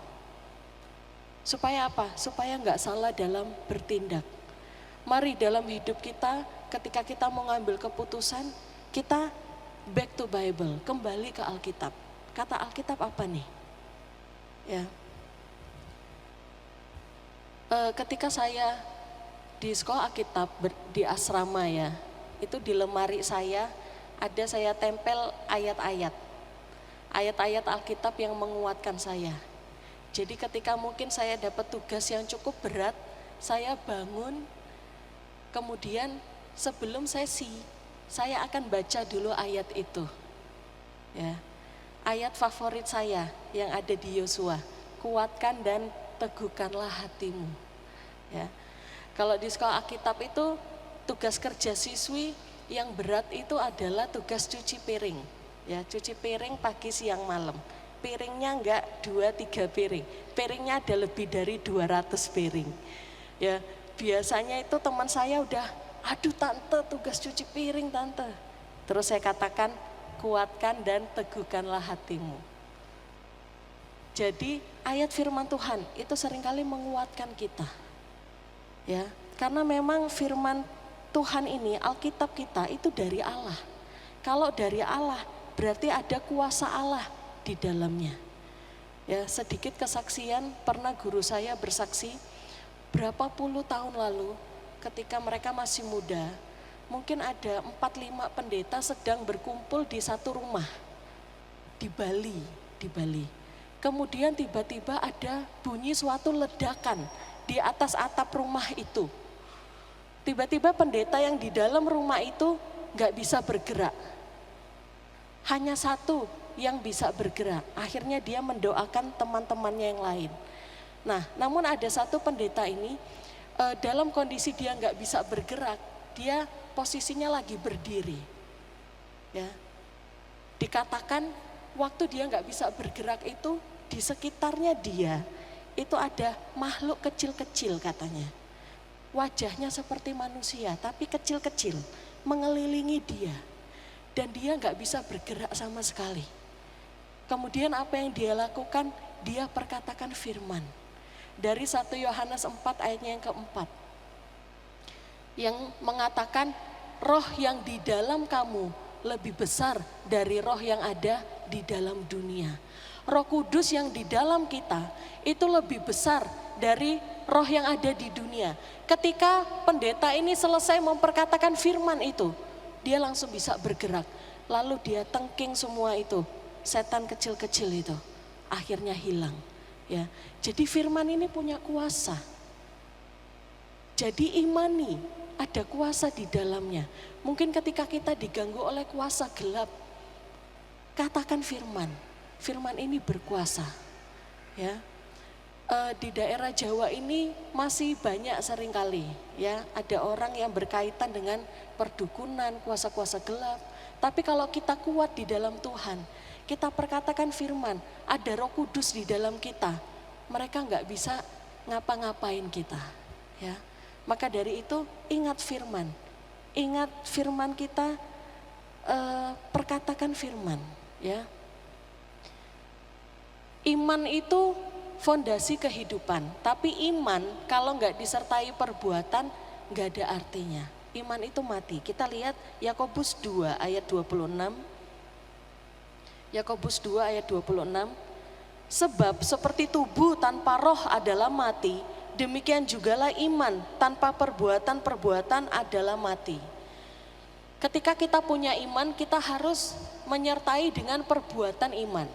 Supaya apa? Supaya gak salah dalam bertindak. Mari dalam hidup kita, ketika kita mau ngambil keputusan, kita back to Bible, kembali ke Alkitab. Kata Alkitab apa nih? Ya. Ketika saya di sekolah Alkitab, di asrama ya, itu di lemari saya, ada saya tempel ayat-ayat Alkitab yang menguatkan saya. Jadi ketika mungkin saya dapat tugas yang cukup berat, saya bangun, kemudian sebelum sesi, saya akan baca dulu ayat itu. Ya, ayat favorit saya yang ada di Yosua, kuatkan dan teguhkanlah hatimu. Ya, kalau di sekolah Alkitab itu tugas kerja siswi yang berat itu adalah tugas cuci piring. Ya, cuci piring pagi siang malam. Piringnya enggak 2-3 piring. Piringnya ada lebih dari 200 piring. Ya, biasanya itu teman saya udah, aduh tante tugas cuci piring tante. Terus saya katakan, kuatkan dan teguhkanlah hatimu. Jadi ayat firman Tuhan itu seringkali menguatkan kita. Ya, karena memang firman Tuhan ini, Alkitab kita itu dari Allah. Kalau dari Allah berarti ada kuasa Allah di dalamnya. Ya, sedikit kesaksian, pernah guru saya bersaksi berapa puluh tahun lalu ketika mereka masih muda, mungkin ada 4-5 pendeta sedang berkumpul di satu rumah di Bali. Kemudian tiba-tiba ada bunyi suatu ledakan di atas atap rumah itu. Tiba-tiba pendeta yang di dalam rumah itu gak bisa bergerak. Hanya satu yang bisa bergerak. Akhirnya dia mendoakan teman-temannya yang lain. Nah, namun ada satu pendeta ini dalam kondisi dia gak bisa bergerak, dia posisinya lagi berdiri. Ya, dikatakan waktu dia gak bisa bergerak itu di sekitarnya dia itu ada makhluk kecil-kecil katanya. Wajahnya seperti manusia tapi kecil-kecil mengelilingi dia dan dia gak bisa bergerak sama sekali. Kemudian apa yang dia lakukan? Dia perkatakan firman dari 1 Yohanes 4 ayatnya yang keempat yang mengatakan roh yang di dalam kamu lebih besar dari roh yang ada di dalam dunia. Roh Kudus yang di dalam kita itu lebih besar dari roh yang ada di dunia. Ketika pendeta ini selesai memperkatakan firman itu, dia langsung bisa bergerak. Lalu dia tengking semua itu, setan kecil-kecil itu, akhirnya hilang. Ya, jadi firman ini punya kuasa. Jadi imani, ada kuasa di dalamnya. Mungkin ketika kita diganggu oleh kuasa gelap, katakan firman. Firman ini berkuasa. Ya. Di daerah Jawa ini masih banyak seringkali ya ada orang yang berkaitan dengan perdukunan, kuasa-kuasa gelap. Tapi kalau kita kuat di dalam Tuhan, kita perkatakan firman, ada Roh Kudus di dalam kita, mereka nggak bisa ngapa-ngapain kita. Ya, maka dari itu ingat firman kita, perkatakan firman. Ya, iman itu fondasi kehidupan, tapi iman kalau nggak disertai perbuatan nggak ada artinya. Iman itu mati. Kita lihat Yakobus 2 ayat 26. Yakobus 2 ayat 26. Sebab seperti tubuh tanpa roh adalah mati, demikian jugalah iman tanpa perbuatan-perbuatan adalah mati. Ketika kita punya iman, kita harus menyertai dengan perbuatan iman.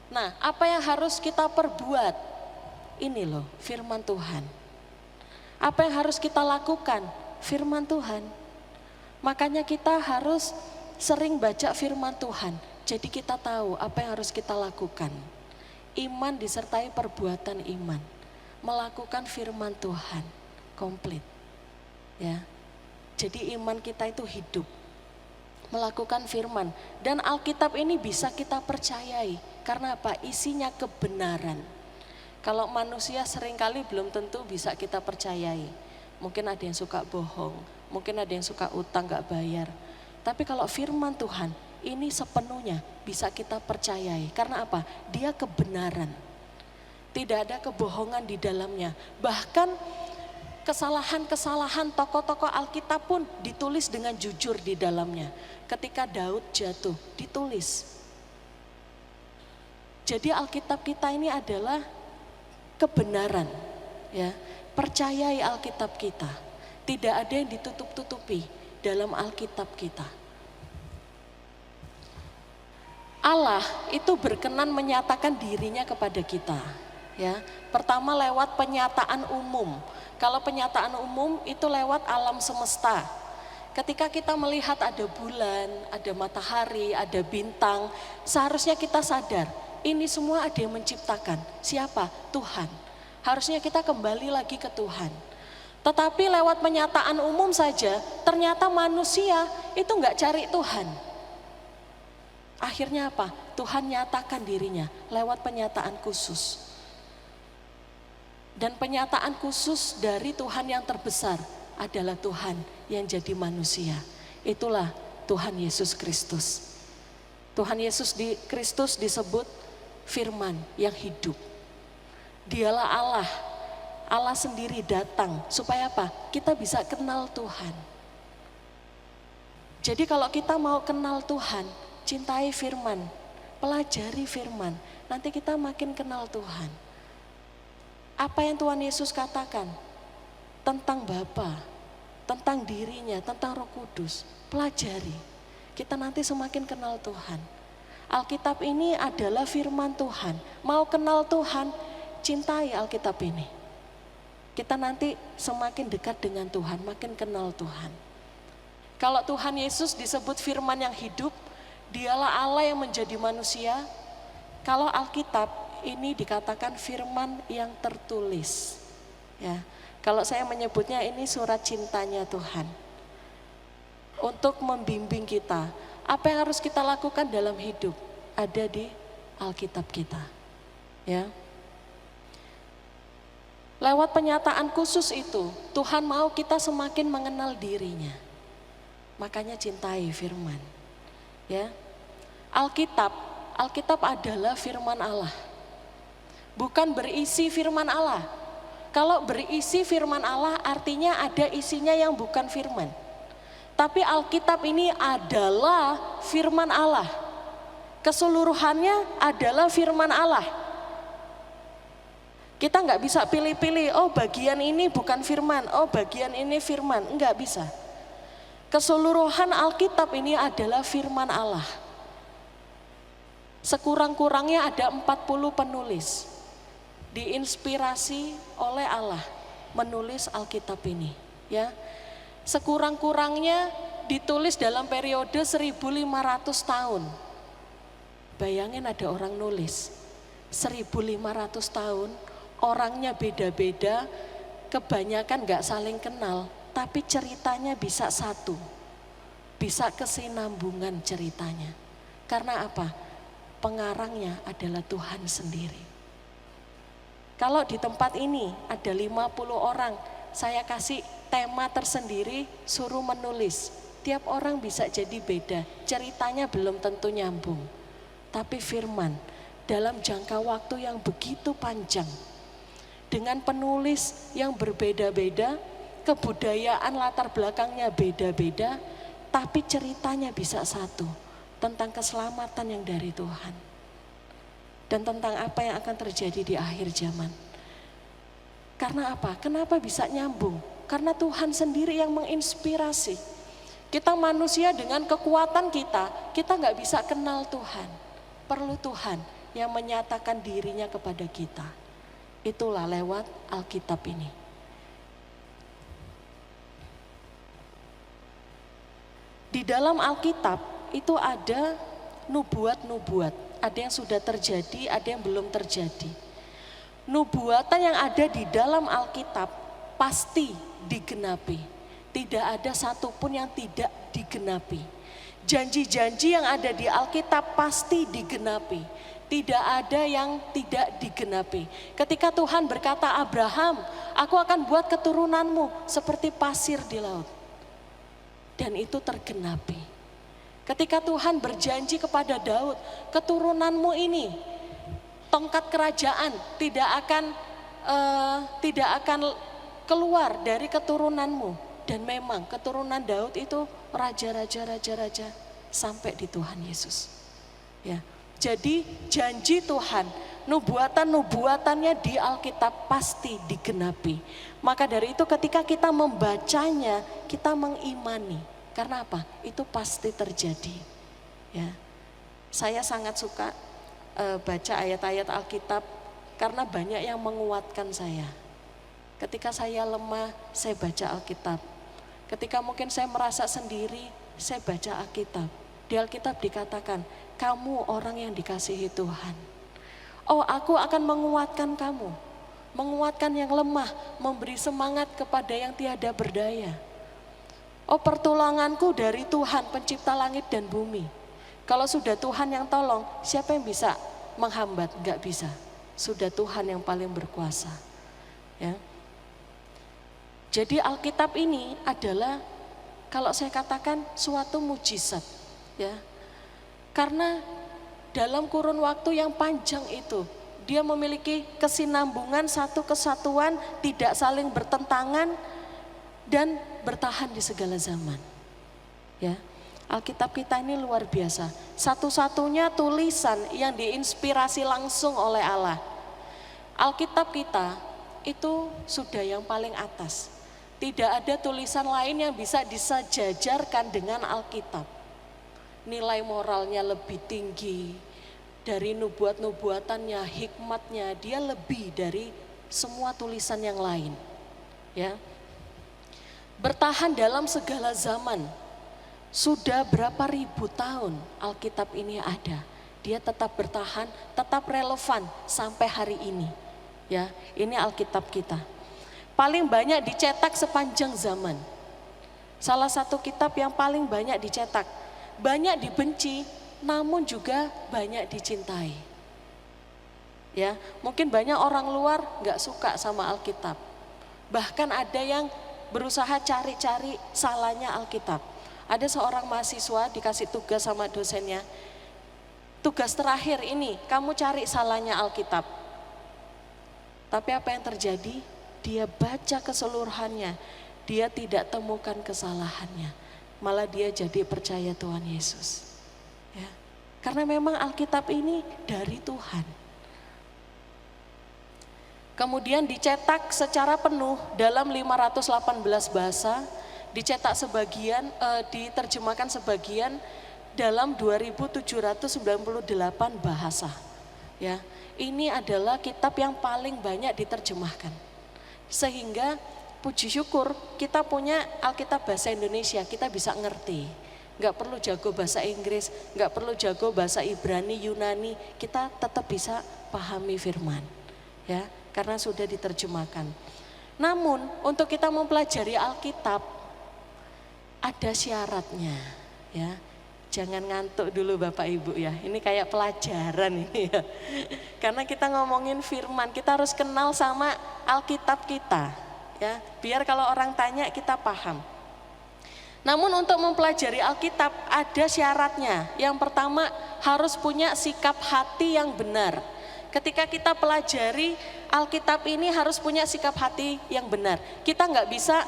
Nah, apa yang harus kita perbuat? Ini loh, firman Tuhan. Apa yang harus kita lakukan? Firman Tuhan. Makanya kita harus sering baca firman Tuhan. Jadi kita tahu apa yang harus kita lakukan. Iman disertai perbuatan iman. Melakukan firman Tuhan. Komplit. Ya. Jadi iman kita itu hidup. Melakukan firman. Dan Alkitab ini bisa kita percayai. Karena apa? Isinya kebenaran. Kalau manusia seringkali belum tentu bisa kita percayai. Mungkin ada yang suka bohong. Mungkin ada yang suka utang gak bayar. Tapi kalau firman Tuhan ini sepenuhnya bisa kita percayai. Karena apa? Dia kebenaran. Tidak ada kebohongan di dalamnya. Bahkan kesalahan-kesalahan tokoh-tokoh Alkitab pun ditulis dengan jujur di dalamnya. Ketika Daud jatuh, ditulis. Jadi Alkitab kita ini adalah kebenaran. Ya, percayai Alkitab kita. Tidak ada yang ditutup-tutupi dalam Alkitab kita. Allah itu berkenan menyatakan dirinya kepada kita. Ya, pertama lewat penyataan umum. Kalau penyataan umum itu lewat alam semesta. Ketika kita melihat ada bulan, ada matahari, ada bintang, seharusnya kita sadar ini semua ada yang menciptakan. Siapa? Tuhan. Harusnya kita kembali lagi ke Tuhan. Tetapi lewat penyataan umum saja, ternyata manusia itu enggak cari Tuhan. Akhirnya apa? Tuhan nyatakan dirinya lewat penyataan khusus. Dan penyataan khusus dari Tuhan yang terbesar adalah Tuhan yang jadi manusia. Itulah Tuhan Yesus Kristus. Tuhan Yesus Kristus disebut firman yang hidup. Dialah Allah. Allah sendiri datang supaya apa? Kita bisa kenal Tuhan. Jadi kalau kita mau kenal Tuhan, cintai firman, pelajari firman, nanti kita makin kenal Tuhan. Apa yang Tuhan Yesus katakan tentang Bapa, tentang dirinya, tentang Roh Kudus, pelajari. Kita nanti semakin kenal Tuhan. Alkitab ini adalah firman Tuhan. Mau kenal Tuhan, cintai Alkitab ini. Kita nanti semakin dekat dengan Tuhan, makin kenal Tuhan. Kalau Tuhan Yesus disebut firman yang hidup, dialah Allah yang menjadi manusia. Kalau Alkitab ini dikatakan firman yang tertulis. Ya, kalau saya menyebutnya ini surat cintanya Tuhan. Untuk membimbing kita, apa yang harus kita lakukan dalam hidup ada di Alkitab kita. Ya. Lewat penyataan khusus itu, Tuhan mau kita semakin mengenal dirinya. Makanya cintai firman. Ya. Alkitab adalah firman Allah. Bukan berisi firman Allah. Kalau berisi firman Allah artinya ada isinya yang bukan firman. Tapi Alkitab ini adalah firman Allah. Keseluruhannya adalah firman Allah. Kita nggak bisa pilih-pilih, oh bagian ini bukan firman, oh bagian ini firman, nggak bisa. Keseluruhan Alkitab ini adalah firman Allah. Sekurang-kurangnya ada 40 penulis. Diinspirasi oleh Allah menulis Alkitab ini, ya. Sekurang-kurangnya ditulis dalam periode 1500 tahun. Bayangin ada orang nulis 1500 tahun, orangnya beda-beda, kebanyakan gak saling kenal, tapi ceritanya bisa satu. Bisa kesinambungan ceritanya. Karena apa? Pengarangnya adalah Tuhan sendiri. Kalau di tempat ini ada 50 orang, saya kasih tema tersendiri, suruh menulis. Tiap orang bisa jadi beda, ceritanya belum tentu nyambung. Tapi firman dalam jangka waktu yang begitu panjang, dengan penulis yang berbeda-beda, kebudayaan latar belakangnya beda-beda, tapi ceritanya bisa satu, tentang keselamatan yang dari Tuhan. dan tentang apa yang akan terjadi di akhir zaman. Karena apa? Kenapa bisa nyambung? Karena Tuhan sendiri yang menginspirasi. Kita manusia dengan kekuatan kita nggak bisa kenal Tuhan. Perlu Tuhan yang menyatakan dirinya kepada kita. Itulah lewat Alkitab ini. Di dalam Alkitab itu ada nubuat-nubuat. Ada yang sudah terjadi, ada yang belum terjadi. Nubuatan yang ada di dalam Alkitab pasti digenapi. Tidak ada satupun yang tidak digenapi. Janji-janji yang ada di Alkitab pasti digenapi. Tidak ada yang tidak digenapi. Ketika Tuhan berkata, Abraham, aku akan buat keturunanmu seperti pasir di laut. Dan itu tergenapi. Ketika Tuhan berjanji kepada Daud, keturunanmu ini, tongkat kerajaan tidak akan keluar dari keturunanmu. Dan memang keturunan Daud itu raja-raja sampai di Tuhan Yesus. Ya. Jadi janji Tuhan, nubuatan-nubuatannya di Alkitab pasti digenapi. Maka dari itu ketika kita membacanya, kita mengimani. Karena apa? Itu pasti terjadi. Ya. Saya sangat suka baca ayat-ayat Alkitab karena banyak yang menguatkan saya. Ketika saya lemah, saya baca Alkitab. Ketika mungkin saya merasa sendiri, saya baca Alkitab. Di Alkitab dikatakan, kamu orang yang dikasihi Tuhan. Oh, aku akan menguatkan kamu. Menguatkan yang lemah, memberi semangat kepada yang tiada berdaya. Oh, pertolonganku dari Tuhan, pencipta langit dan bumi. Kalau sudah Tuhan yang tolong, siapa yang bisa menghambat? Enggak bisa. Sudah Tuhan yang paling berkuasa. Ya. Jadi Alkitab ini adalah, kalau saya katakan, suatu mujizat. Ya. Karena dalam kurun waktu yang panjang itu, dia memiliki kesinambungan, satu kesatuan, tidak saling bertentangan, dan bertahan di segala zaman. Ya, Alkitab kita ini luar biasa. Satu-satunya tulisan yang diinspirasi langsung oleh Allah. Alkitab kita itu sudah yang paling atas. Tidak ada tulisan lain yang bisa disejajarkan dengan Alkitab. Nilai moralnya lebih tinggi dari nubuat-nubuatannya, hikmatnya, dia lebih dari semua tulisan yang lain. Ya. Bertahan dalam segala zaman. Sudah berapa ribu tahun Alkitab ini ada. Dia tetap bertahan, tetap relevan sampai hari ini. Ya, ini Alkitab kita. Paling banyak dicetak sepanjang zaman. Salah satu kitab yang paling banyak dicetak. Banyak dibenci, namun juga banyak dicintai. Ya, mungkin banyak orang luar nggak suka sama Alkitab. Bahkan ada yang berusaha cari-cari salahnya Alkitab. Ada seorang mahasiswa dikasih tugas sama dosennya. Tugas terakhir ini, kamu cari salahnya Alkitab. Tapi apa yang terjadi? Dia baca keseluruhannya, dia tidak temukan kesalahannya. Malah dia jadi percaya Tuhan Yesus. Ya. Karena memang Alkitab ini dari Tuhan. Kemudian dicetak secara penuh dalam 518 bahasa, dicetak sebagian, diterjemahkan sebagian dalam 2798 bahasa. Ya, ini adalah kitab yang paling banyak diterjemahkan. Sehingga puji syukur kita punya Alkitab bahasa Indonesia, kita bisa ngerti. Nggak perlu jago bahasa Inggris, nggak perlu jago bahasa Ibrani, Yunani, kita tetap bisa pahami firman. Ya, karena sudah diterjemahkan. Namun untuk kita mempelajari Alkitab ada syaratnya, ya. Jangan ngantuk dulu Bapak Ibu ya. Ini kayak pelajaran ini ya. Karena kita ngomongin firman, kita harus kenal sama Alkitab kita, ya. Biar kalau orang tanya kita paham. Namun untuk mempelajari Alkitab ada syaratnya. Yang pertama harus punya sikap hati yang benar. Ketika kita pelajari Alkitab ini harus punya sikap hati yang benar. Kita nggak bisa,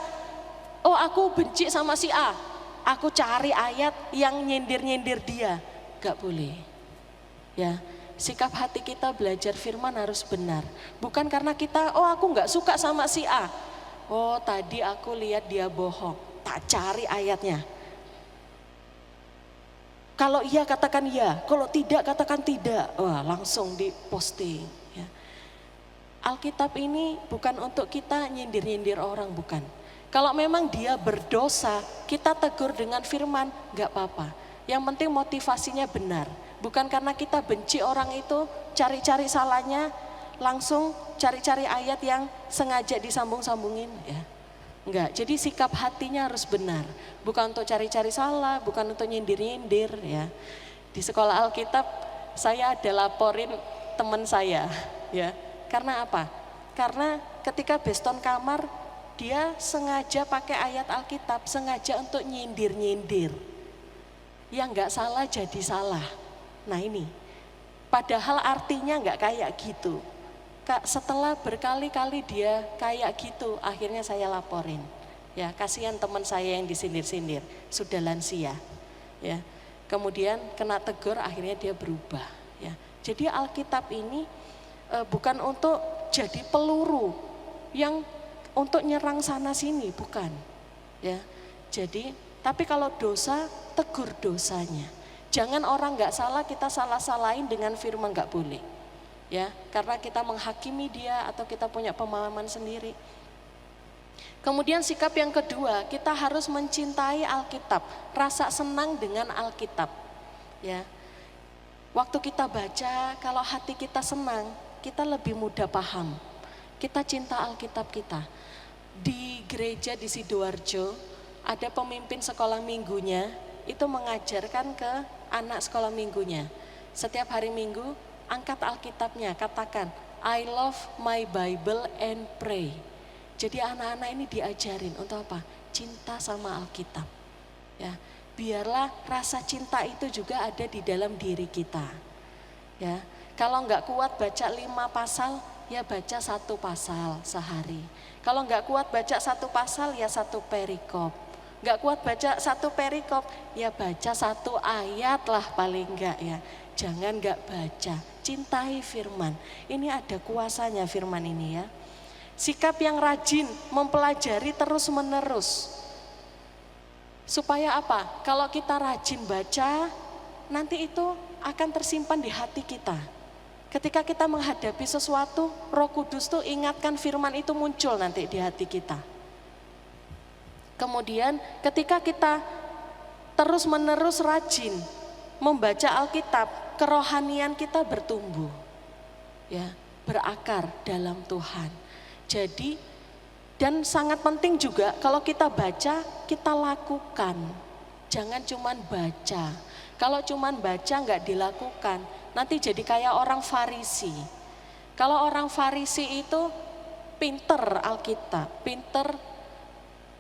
oh aku benci sama si A, aku cari ayat yang nyindir-nyindir dia. Nggak boleh. Ya, Sikap hati kita belajar firman harus benar. Bukan karena kita, oh aku nggak suka sama si A. Oh tadi aku lihat dia bohong, tak cari ayatnya. Kalau iya katakan iya, kalau tidak katakan tidak. Wah langsung diposting. Ya. Alkitab ini bukan untuk kita nyindir-nyindir orang, bukan. Kalau memang dia berdosa, kita tegur dengan firman, nggak apa-apa. Yang penting motivasinya benar. Bukan karena kita benci orang itu, cari-cari salahnya, langsung cari-cari ayat yang sengaja disambung-sambungin. Ya. Enggak, jadi sikap hatinya harus benar. Bukan untuk cari-cari salah, bukan untuk nyindir-nyindir. Ya. Di sekolah Alkitab, saya ada laporin teman saya. Ya. Karena apa? Karena ketika Beston kamar, dia sengaja pakai ayat Alkitab, sengaja untuk nyindir-nyindir. Yang enggak salah jadi salah. Nah ini, padahal artinya enggak kayak gitu. Setelah berkali-kali dia kayak gitu, akhirnya saya laporin. Ya, kasihan teman saya yang disindir-sindir, sudah lansia. Ya, kemudian kena tegur, akhirnya dia berubah. Ya, jadi Alkitab ini bukan untuk jadi peluru yang untuk nyerang sana sini, bukan. Ya, jadi tapi kalau dosa, tegur dosanya. Jangan orang nggak salah kita salah-salahin dengan firman, nggak boleh. Ya, karena kita menghakimi dia atau kita punya pemahaman sendiri. Kemudian sikap yang kedua, kita harus mencintai Alkitab, rasa senang dengan Alkitab. Ya, waktu kita baca, kalau hati kita senang, kita lebih mudah paham. Kita cinta Alkitab kita. Di gereja di Sidoarjo, ada pemimpin sekolah minggunya, itu mengajarkan ke anak sekolah minggunya. Setiap hari Minggu, angkat Alkitabnya, katakan, I love my Bible and pray. Jadi anak-anak ini diajarin untuk apa? Cinta sama Alkitab. Ya, biarlah rasa cinta itu juga ada di dalam diri kita. Ya, kalau nggak kuat baca 5 pasal, ya baca 1 pasal sehari. Kalau nggak kuat baca 1 pasal, ya 1 perikop. Nggak kuat baca 1 perikop, ya baca 1 ayat lah paling enggak ya. Jangan nggak baca, cintai firman. Ini ada kuasanya firman ini ya. Sikap yang rajin, mempelajari terus menerus. Supaya apa? Kalau kita rajin baca, nanti itu akan tersimpan di hati kita. Ketika kita menghadapi sesuatu, Roh Kudus tuh ingatkan firman itu muncul nanti di hati kita. Kemudian ketika kita terus menerus rajin membaca Alkitab, kerohanian kita bertumbuh, ya, berakar dalam Tuhan. Jadi dan sangat penting juga kalau kita baca, kita lakukan. Jangan cuman baca. Kalau cuman baca nggak dilakukan, nanti jadi kayak orang Farisi. Kalau orang Farisi itu pinter Alkitab, pinter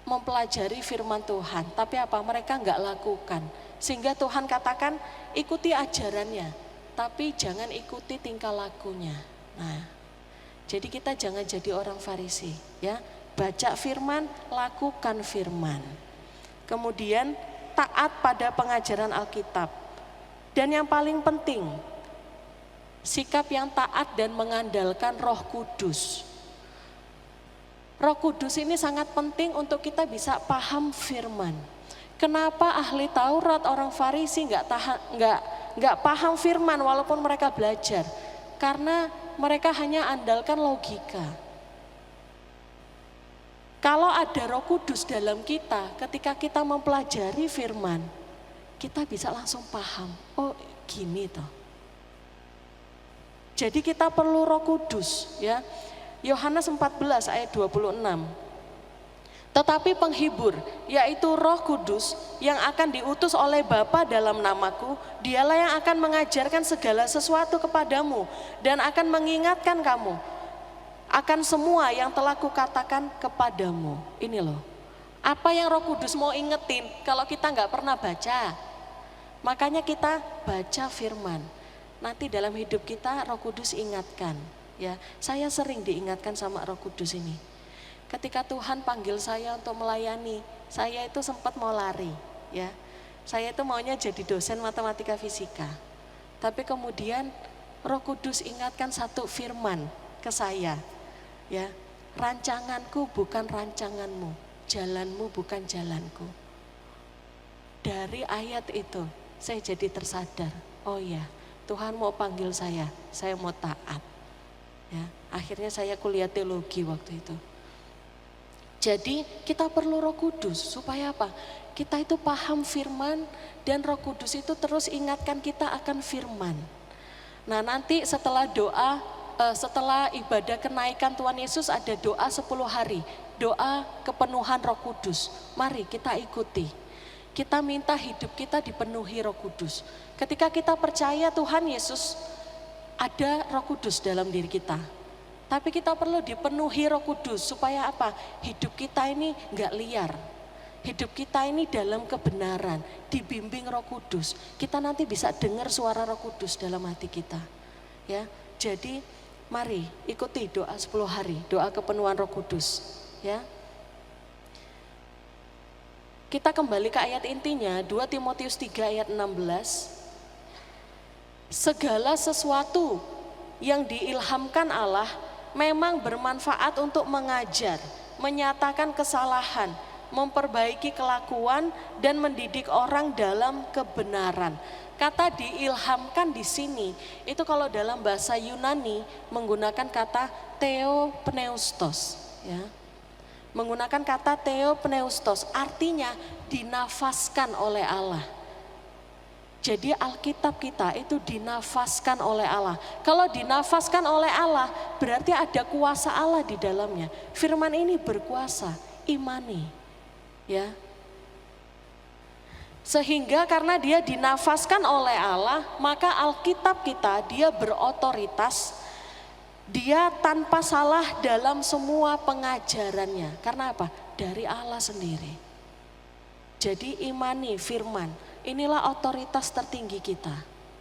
mempelajari firman Tuhan, tapi apa? Mereka nggak lakukan. Sehingga Tuhan katakan, ikuti ajarannya, tapi jangan ikuti tingkah lakunya. Nah, jadi kita jangan jadi orang Farisi, ya. Baca firman, lakukan firman. Kemudian taat pada pengajaran Alkitab. Dan yang paling penting, sikap yang taat dan mengandalkan Roh Kudus. Roh Kudus ini sangat penting untuk kita bisa paham firman. Kenapa ahli Taurat orang Farisi nggak paham firman walaupun mereka belajar? Karena mereka hanya andalkan logika. Kalau ada Roh Kudus dalam kita, ketika kita mempelajari firman, kita bisa langsung paham. Oh, gini toh. Jadi kita perlu Roh Kudus, ya. Yohanes 14 ayat 26. Tetapi penghibur, yaitu Roh Kudus yang akan diutus oleh Bapa dalam namaku, dialah yang akan mengajarkan segala sesuatu kepadamu dan akan mengingatkan kamu akan semua yang telah kukatakan kepadamu. Ini loh, apa yang Roh Kudus mau ingetin kalau kita nggak pernah baca. Makanya kita baca firman. Nanti dalam hidup kita Roh Kudus ingatkan. Ya, saya sering diingatkan sama Roh Kudus ini. Ketika Tuhan panggil saya untuk melayani, saya itu sempat mau lari, ya. Saya itu maunya jadi dosen matematika fisika. Tapi kemudian Roh Kudus ingatkan satu firman ke saya, ya, rancanganku bukan rancanganmu, jalanmu bukan jalanku. Dari ayat itu saya jadi tersadar, oh ya, Tuhan mau panggil saya mau taat. Ya, akhirnya saya kuliah teologi waktu itu. Jadi kita perlu Roh Kudus supaya apa? Kita itu paham firman dan Roh Kudus itu terus ingatkan kita akan firman. Nah, nanti setelah doa, setelah ibadah kenaikan Tuhan Yesus ada doa 10 hari, doa kepenuhan Roh Kudus. Mari kita ikuti. Kita minta hidup kita dipenuhi Roh Kudus. Ketika kita percaya Tuhan Yesus, ada Roh Kudus dalam diri kita. Tapi kita perlu dipenuhi Roh Kudus supaya apa? Hidup kita ini enggak liar. Hidup kita ini dalam kebenaran, dibimbing Roh Kudus. Kita nanti bisa dengar suara Roh Kudus dalam hati kita. Ya, jadi mari ikuti doa 10 hari, doa kepenuhan Roh Kudus. Ya. Kita kembali ke ayat intinya, 2 Timotius 3 ayat 16. Segala sesuatu yang diilhamkan Allah memang bermanfaat untuk mengajar, menyatakan kesalahan, memperbaiki kelakuan dan mendidik orang dalam kebenaran. Kata diilhamkan di sini itu kalau dalam bahasa Yunani menggunakan kata theopneustos, ya. Menggunakan kata theopneustos, artinya dinafaskan oleh Allah. Jadi Alkitab kita itu dinafaskan oleh Allah. Kalau dinafaskan oleh Allah, berarti ada kuasa Allah di dalamnya. Firman ini berkuasa, imani. Ya. Sehingga karena dia dinafaskan oleh Allah, maka Alkitab kita dia berotoritas. Dia tanpa salah dalam semua pengajarannya. Karena apa? Dari Allah sendiri. Jadi imani firman. Inilah otoritas tertinggi kita,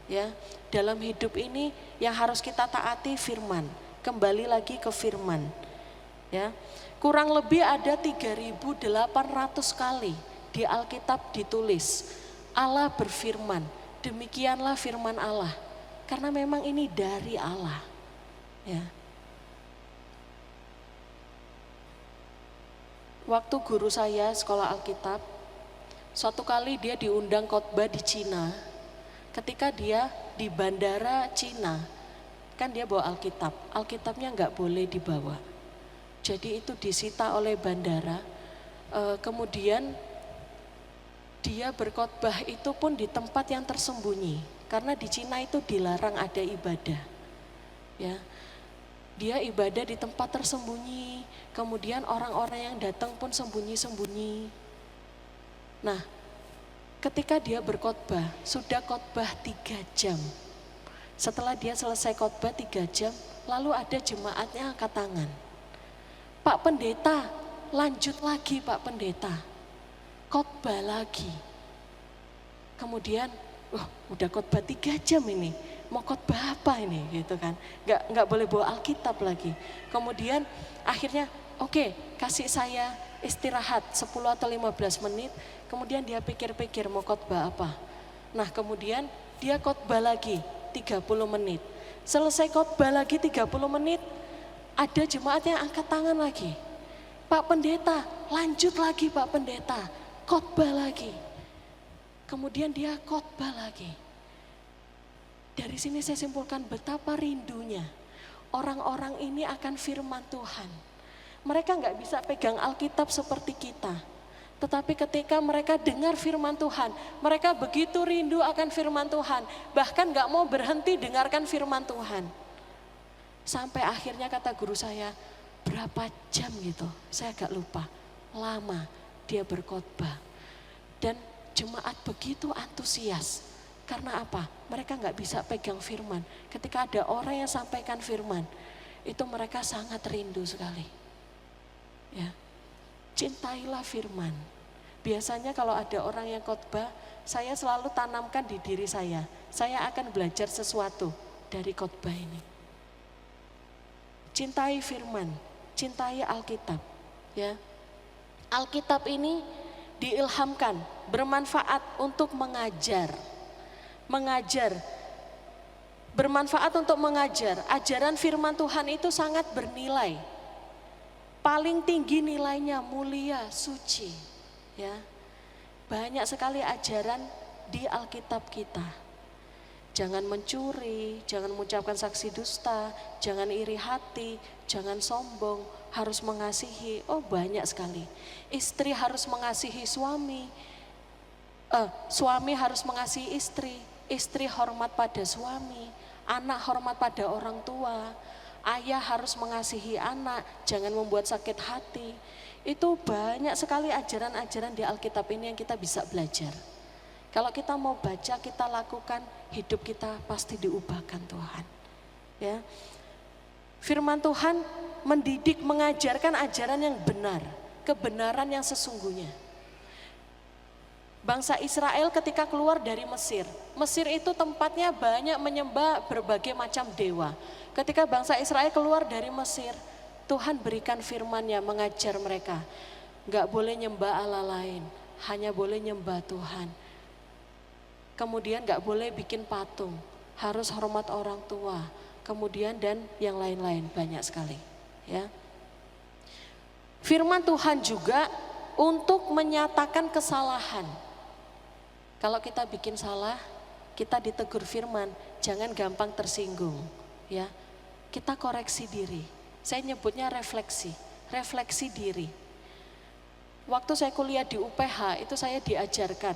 ya. Dalam hidup ini yang harus kita taati firman. Kembali lagi ke firman, ya. Kurang lebih ada 3.800 kali di Alkitab ditulis Allah berfirman. Demikianlah firman Allah. Karena memang ini dari Allah, ya. Waktu guru saya sekolah Alkitab, suatu kali dia diundang khotbah di Cina. Ketika dia di bandara Cina, kan dia bawa Alkitab. Alkitabnya nggak boleh dibawa. Jadi itu disita oleh bandara. Kemudian dia berkhotbah itu pun di tempat yang tersembunyi. Karena di Cina itu dilarang ada ibadah. Ya, dia ibadah di tempat tersembunyi. Kemudian orang-orang yang datang pun sembunyi-sembunyi. Nah, ketika dia berkhotbah, sudah khotbah 3 jam. Setelah dia selesai khotbah 3 jam, lalu ada jemaatnya angkat tangan. Pak Pendeta, lanjut lagi Pak Pendeta. Khotbah lagi. Kemudian, udah khotbah 3 jam ini. Mau khotbah apa ini gitu kan. Nggak boleh bawa Alkitab lagi. Kemudian akhirnya, oke, kasih saya istirahat 10 atau 15 menit. Kemudian dia pikir-pikir mau khotbah apa. Nah, kemudian dia khotbah lagi 30 menit. Selesai khotbah lagi 30 menit, ada jemaat yang angkat tangan lagi. Pak Pendeta, lanjut lagi Pak Pendeta, khotbah lagi. Kemudian dia khotbah lagi. Dari sini saya simpulkan betapa rindunya orang-orang ini akan firman Tuhan. Mereka nggak bisa pegang Alkitab seperti kita. Tetapi ketika mereka dengar firman Tuhan, mereka begitu rindu akan firman Tuhan. Bahkan gak mau berhenti dengarkan firman Tuhan. Sampai akhirnya kata guru saya, berapa jam gitu, saya agak lupa. Lama dia berkhotbah. Dan jemaat begitu antusias. Karena apa? Mereka gak bisa pegang firman. Ketika ada orang yang sampaikan firman, itu mereka sangat rindu sekali. Ya. Cintailah firman. Biasanya kalau ada orang yang khotbah, saya selalu tanamkan di diri saya. Saya akan belajar sesuatu dari khotbah ini. Cintai firman, cintai Alkitab. Ya, Alkitab ini diilhamkan, bermanfaat untuk mengajar. Mengajar bermanfaat untuk mengajar. Ajaran firman Tuhan itu sangat bernilai. Paling tinggi nilainya mulia, suci. Ya. Banyak sekali ajaran di Alkitab kita. Jangan mencuri, jangan mengucapkan saksi dusta, jangan iri hati, jangan sombong, harus mengasihi. Oh, banyak sekali. Istri harus mengasihi suami. Suami harus mengasihi istri. Istri hormat pada suami. Anak hormat pada orang tua. Ayah harus mengasihi anak, jangan membuat sakit hati. Itu banyak sekali ajaran-ajaran di Alkitab ini yang kita bisa belajar. Kalau kita mau baca, kita lakukan, hidup kita pasti diubahkan Tuhan. Ya. Firman Tuhan mendidik, mengajarkan ajaran yang benar, kebenaran yang sesungguhnya. Bangsa Israel ketika keluar dari Mesir, Mesir itu tempatnya banyak menyembah berbagai macam dewa. Ketika bangsa Israel keluar dari Mesir, Tuhan berikan firman-Nya mengajar mereka, enggak boleh nyembah Allah lain, hanya boleh nyembah Tuhan. Kemudian enggak boleh bikin patung, harus hormat orang tua. Kemudian dan yang lain-lain, banyak sekali. Ya. Firman Tuhan juga untuk menyatakan kesalahan. Kalau kita bikin salah, kita ditegur firman, jangan gampang tersinggung. Ya, kita koreksi diri. Saya nyebutnya refleksi diri. Waktu saya kuliah di UPH itu saya diajarkan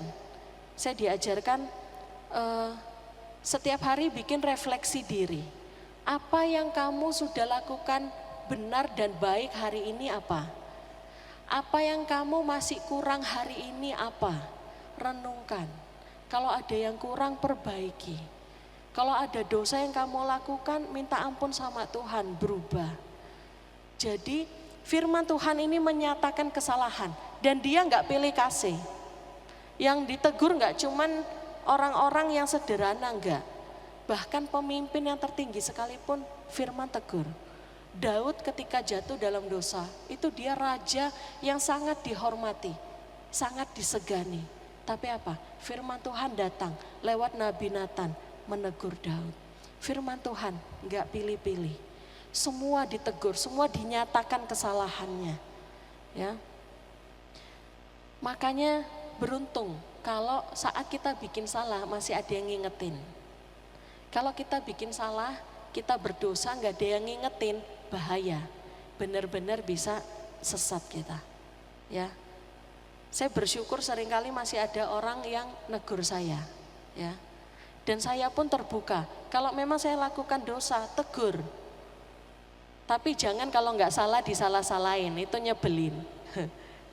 setiap hari bikin refleksi diri. Apa yang kamu sudah lakukan benar dan baik hari ini apa? Apa yang kamu masih kurang hari ini apa? Renungkan. Kalau ada yang kurang, perbaiki. Kalau ada dosa yang kamu lakukan, minta ampun sama Tuhan, berubah. Jadi firman Tuhan ini menyatakan kesalahan dan dia enggak pilih kasih. Yang ditegur enggak cuman orang-orang yang sederhana, enggak. Bahkan pemimpin yang tertinggi sekalipun firman tegur. Daud ketika jatuh dalam dosa, itu dia raja yang sangat dihormati, sangat disegani. Tapi apa? Firman Tuhan datang lewat Nabi Nathan menegur Daud. Firman Tuhan enggak pilih-pilih. Semua ditegur, semua dinyatakan kesalahannya. Ya. Makanya beruntung kalau saat kita bikin salah masih ada yang ngingetin. Kalau kita bikin salah, kita berdosa nggak ada yang ngingetin, bahaya. Benar-benar bisa sesat kita. Ya. Saya bersyukur seringkali masih ada orang yang negur saya. Ya. Dan saya pun terbuka. Kalau memang saya lakukan dosa, tegur. Tapi jangan kalau nggak salah disalah-salahin, itu nyebelin.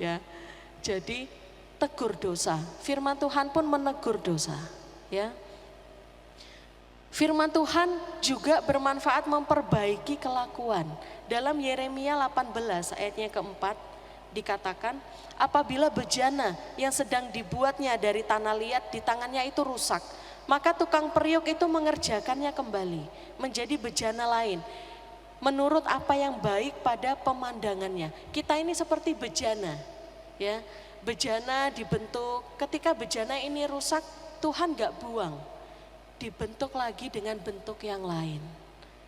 Ya. Jadi tegur dosa. Firman Tuhan pun menegur dosa. Ya. Firman Tuhan juga bermanfaat memperbaiki kelakuan. Dalam Yeremia 18 ayatnya keempat dikatakan, apabila bejana yang sedang dibuatnya dari tanah liat di tangannya itu rusak, maka tukang periuk itu mengerjakannya kembali menjadi bejana lain, menurut apa yang baik pada pemandangannya. Kita ini seperti bejana, ya. Bejana dibentuk, ketika bejana ini rusak, Tuhan gak buang, dibentuk lagi dengan bentuk yang lain.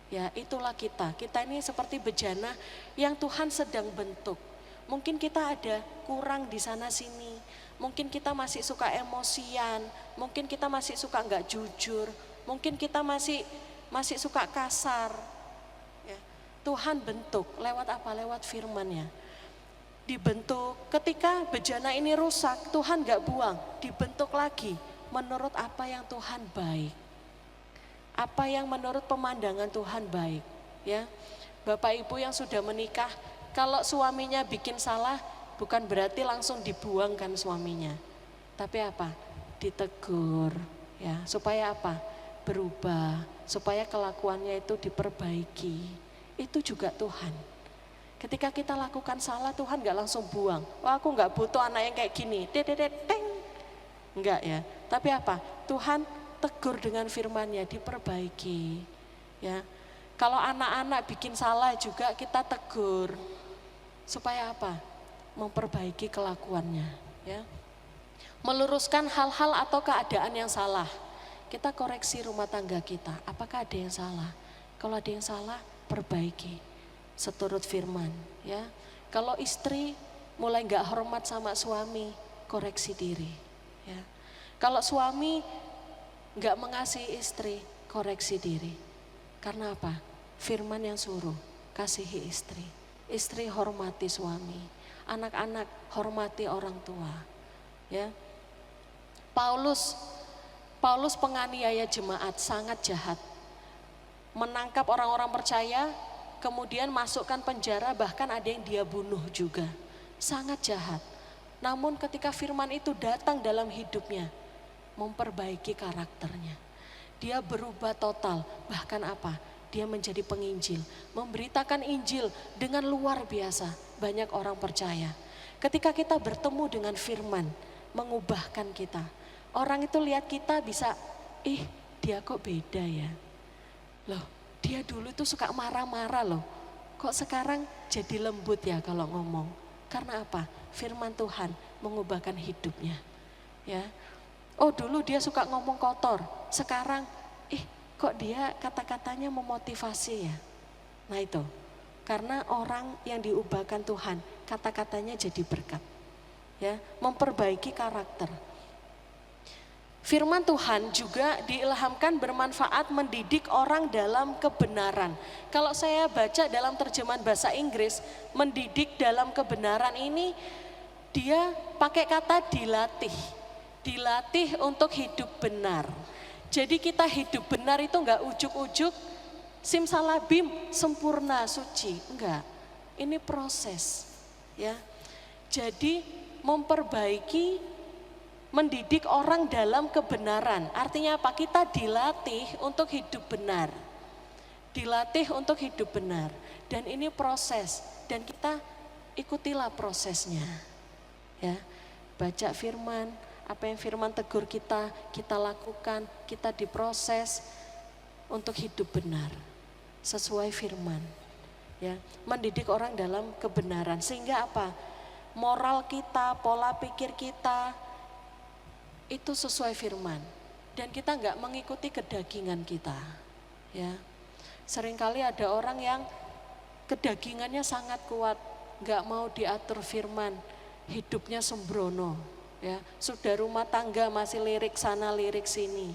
Ya, itulah kita ini seperti bejana yang Tuhan sedang bentuk. Mungkin kita ada kurang di sana sini, mungkin kita masih suka emosian, mungkin kita masih suka nggak jujur, mungkin kita masih suka kasar. Ya. Tuhan bentuk lewat apa? Lewat firman-Nya. Dibentuk, ketika bejana ini rusak, Tuhan nggak buang, dibentuk lagi menurut apa yang Tuhan baik. Apa yang menurut pemandangan Tuhan baik. Ya, Bapak Ibu yang sudah menikah, kalau suaminya bikin salah, bukan berarti langsung dibuangkan suaminya. Tapi apa? Ditegur, ya, supaya apa? Berubah, supaya kelakuannya itu diperbaiki. Itu juga Tuhan. Ketika kita lakukan salah, Tuhan gak langsung buang. Oh, aku gak butuh anak yang kayak gini. Teng. Enggak ya. Tapi apa? Tuhan tegur dengan firman-Nya, diperbaiki. Ya. Kalau anak-anak bikin salah juga kita tegur. Supaya apa? Memperbaiki kelakuannya, ya. Meluruskan hal-hal atau keadaan yang salah. Kita koreksi rumah tangga kita, apakah ada yang salah? Kalau ada yang salah, perbaiki seturut firman, ya. Kalau istri mulai nggak hormat sama suami, koreksi diri, ya. Kalau suami nggak mengasihi istri, koreksi diri. Karena apa? Firman yang suruh, kasihi istri. Istri hormati suami, anak-anak hormati orang tua, ya. Paulus penganiaya jemaat, sangat jahat. Menangkap orang-orang percaya, kemudian masukkan penjara, bahkan ada yang dia bunuh juga. Sangat jahat. Namun ketika firman itu datang dalam hidupnya, memperbaiki karakternya. Dia berubah total, bahkan apa? Dia menjadi penginjil, memberitakan Injil dengan luar biasa. Banyak orang percaya. Ketika kita bertemu dengan firman, mengubahkan kita. Orang itu lihat kita bisa, dia kok beda ya. Loh, dia dulu itu suka marah-marah loh. Kok sekarang jadi lembut ya kalau ngomong. Karena apa? Firman Tuhan mengubahkan hidupnya. Ya. Oh, dulu dia suka ngomong kotor. Sekarang, kok dia kata-katanya memotivasi ya. Nah itu, karena orang yang diubahkan Tuhan, kata-katanya jadi berkat. Ya, memperbaiki karakter. Firman Tuhan juga diilhamkan bermanfaat mendidik orang dalam kebenaran. Kalau saya baca dalam terjemahan bahasa Inggris, mendidik dalam kebenaran ini dia pakai kata dilatih. Dilatih untuk hidup benar. Jadi kita hidup benar itu enggak ujuk-ujuk, simsalabim, sempurna, suci. Enggak, ini proses. Ya. Jadi memperbaiki, mendidik orang dalam kebenaran. Artinya apa? Kita dilatih untuk hidup benar. Dilatih untuk hidup benar. Dan ini proses. Dan kita ikutilah prosesnya. Ya, baca firman, apa yang firman tegur kita lakukan, kita diproses untuk hidup benar. Sesuai firman. Ya, mendidik orang dalam kebenaran. Sehingga apa? Moral kita, pola pikir kita, itu sesuai firman dan kita nggak mengikuti kedagingan kita, ya. Seringkali ada orang yang kedagingannya sangat kuat, nggak mau diatur firman, hidupnya sembrono, ya. Sudah rumah tangga masih lirik sana lirik sini.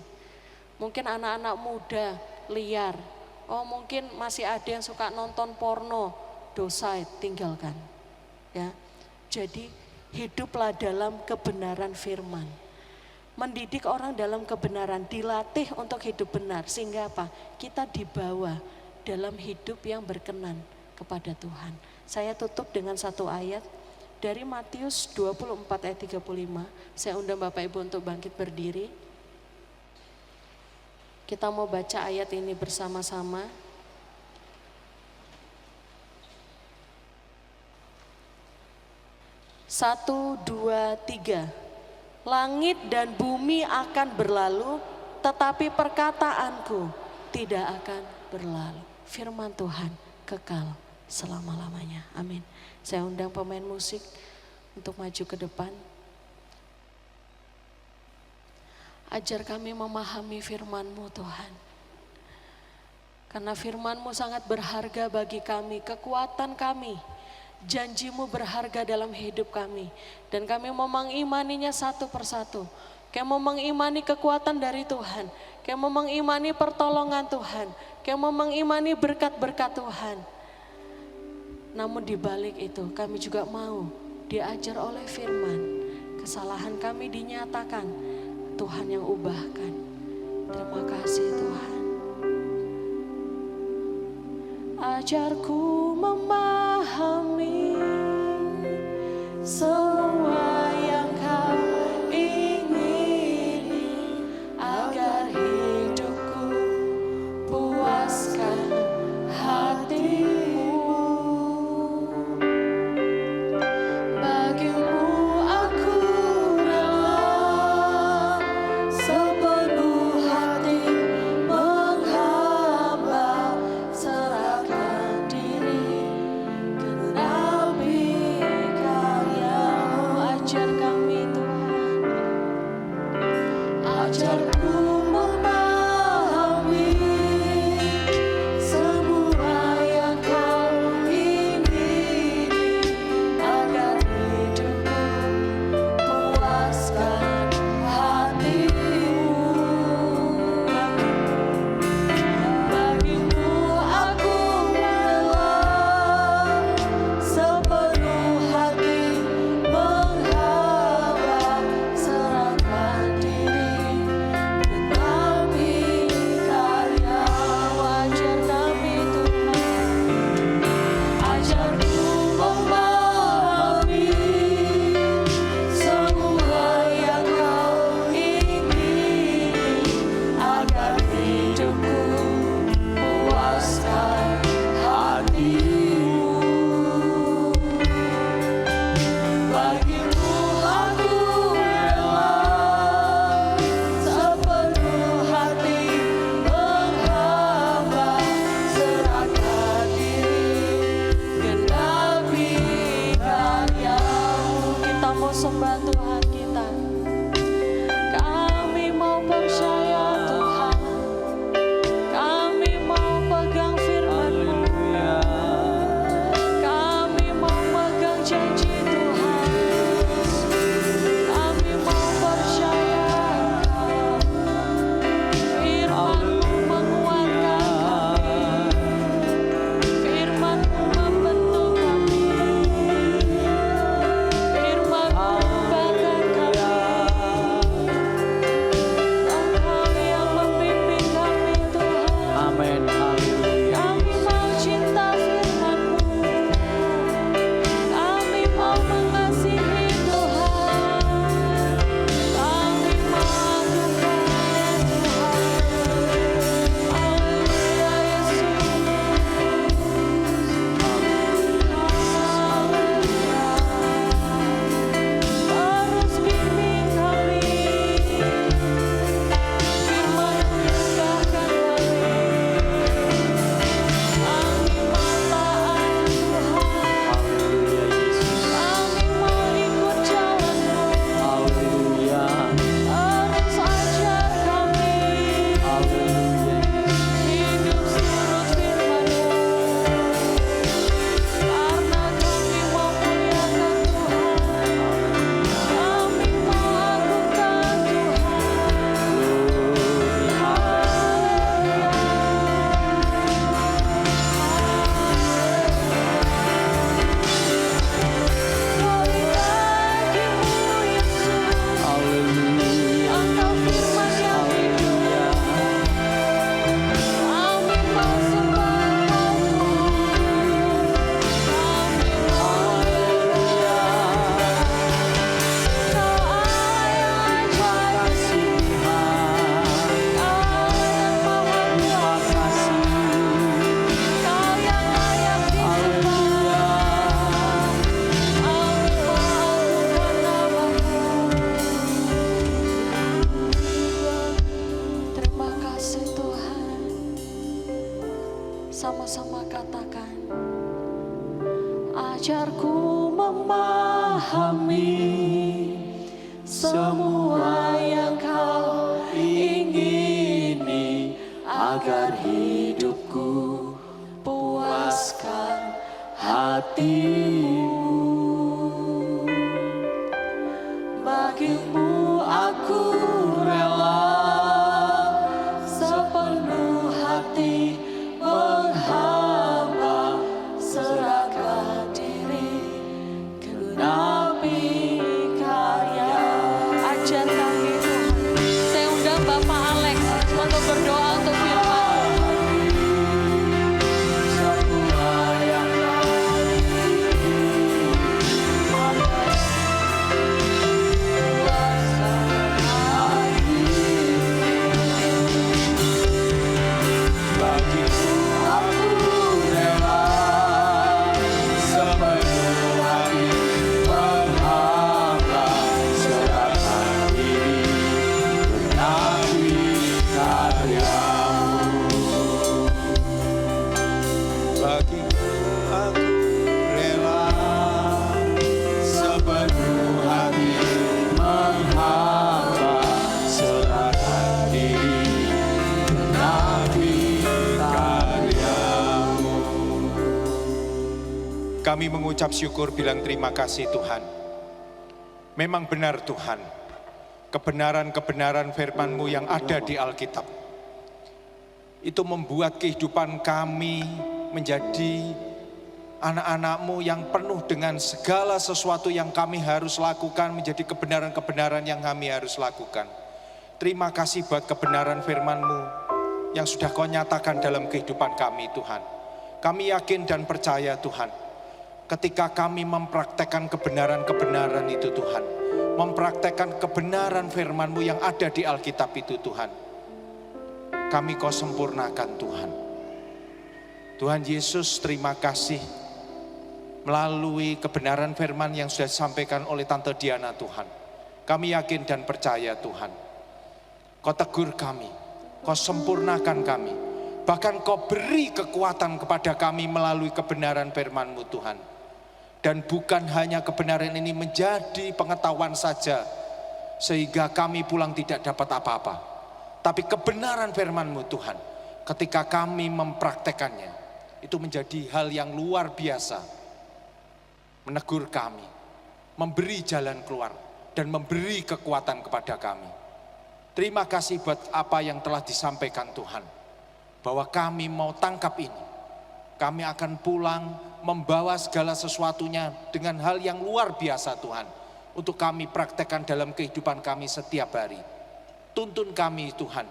Mungkin anak-anak muda liar, mungkin masih ada yang suka nonton porno, dosa tinggalkan, ya. Jadi hiduplah dalam kebenaran firman. Mendidik orang dalam kebenaran, dilatih untuk hidup benar. Sehingga apa? Kita dibawa dalam hidup yang berkenan kepada Tuhan. Saya tutup dengan satu ayat dari Matius 24 ayat 35. Saya undang Bapak Ibu untuk bangkit berdiri. Kita mau baca ayat ini bersama-sama. Satu, dua, tiga. Langit dan bumi akan berlalu, tetapi perkataanku tidak akan berlalu. Firman Tuhan kekal selama-lamanya. Amin. Saya undang pemain musik untuk maju ke depan. Ajar kami memahami firman-Mu Tuhan. Karena firman-Mu sangat berharga bagi kami, kekuatan kami. Janji-Mu berharga dalam hidup kami. Dan kami mau mengimaninya satu persatu. Kami mau mengimani kekuatan dari Tuhan. Kami mau mengimani pertolongan Tuhan. Kami mau mengimani berkat-berkat Tuhan. Namun di balik itu kami juga mau diajar oleh firman. Kesalahan kami dinyatakan, Tuhan yang ubahkan. Terima kasih Tuhan. Ajarku memahami semua yang Kau ingini, agar hidupku puaskan hati-Mu. Bagimu aku rela sepenuh hati menghamba, serahkan diri, genapi karya-Mu. Ajar kami Tuhan, ajarku memahami sama-sama katakan. Ajarku memahami semua yang kau ingini, agar hidupku puaskan hatimu. Bagimu aku rela sepenuh hati menghamba, serahkan diri genapi karya. Ajar kami Tuhan. Saya undang Bapak Alex untuk berdoa untuk firman. Kami mengucap syukur, bilang terima kasih Tuhan. Memang benar Tuhan, kebenaran-kebenaran firman-Mu yang ada di Alkitab itu membuat kehidupan kami menjadi anak-anak-Mu yang penuh dengan segala sesuatu yang kami harus lakukan, menjadi kebenaran-kebenaran yang kami harus lakukan. Terima kasih buat kebenaran firman-Mu yang sudah Kau nyatakan dalam kehidupan kami Tuhan. Kami yakin dan percaya Tuhan, ketika kami mempraktekkan kebenaran-kebenaran itu Tuhan, mempraktekkan kebenaran firman-Mu yang ada di Alkitab itu Tuhan, kami Kau sempurnakan Tuhan. Tuhan Yesus, terima kasih melalui kebenaran firman yang sudah disampaikan oleh Tante Diana Tuhan. Kami yakin dan percaya Tuhan, Kau tegur kami, Kau sempurnakan kami, bahkan Kau beri kekuatan kepada kami melalui kebenaran firman-Mu Tuhan. Dan bukan hanya kebenaran ini menjadi pengetahuan saja, sehingga kami pulang tidak dapat apa-apa. Tapi kebenaran firman-Mu Tuhan, ketika kami mempraktekannya, itu menjadi hal yang luar biasa. Menegur kami, memberi jalan keluar, dan memberi kekuatan kepada kami. Terima kasih buat apa yang telah disampaikan Tuhan, bahwa kami mau tangkap ini. Kami akan pulang membawa segala sesuatunya dengan hal yang luar biasa Tuhan, untuk kami praktekkan dalam kehidupan kami setiap hari. Tuntun kami Tuhan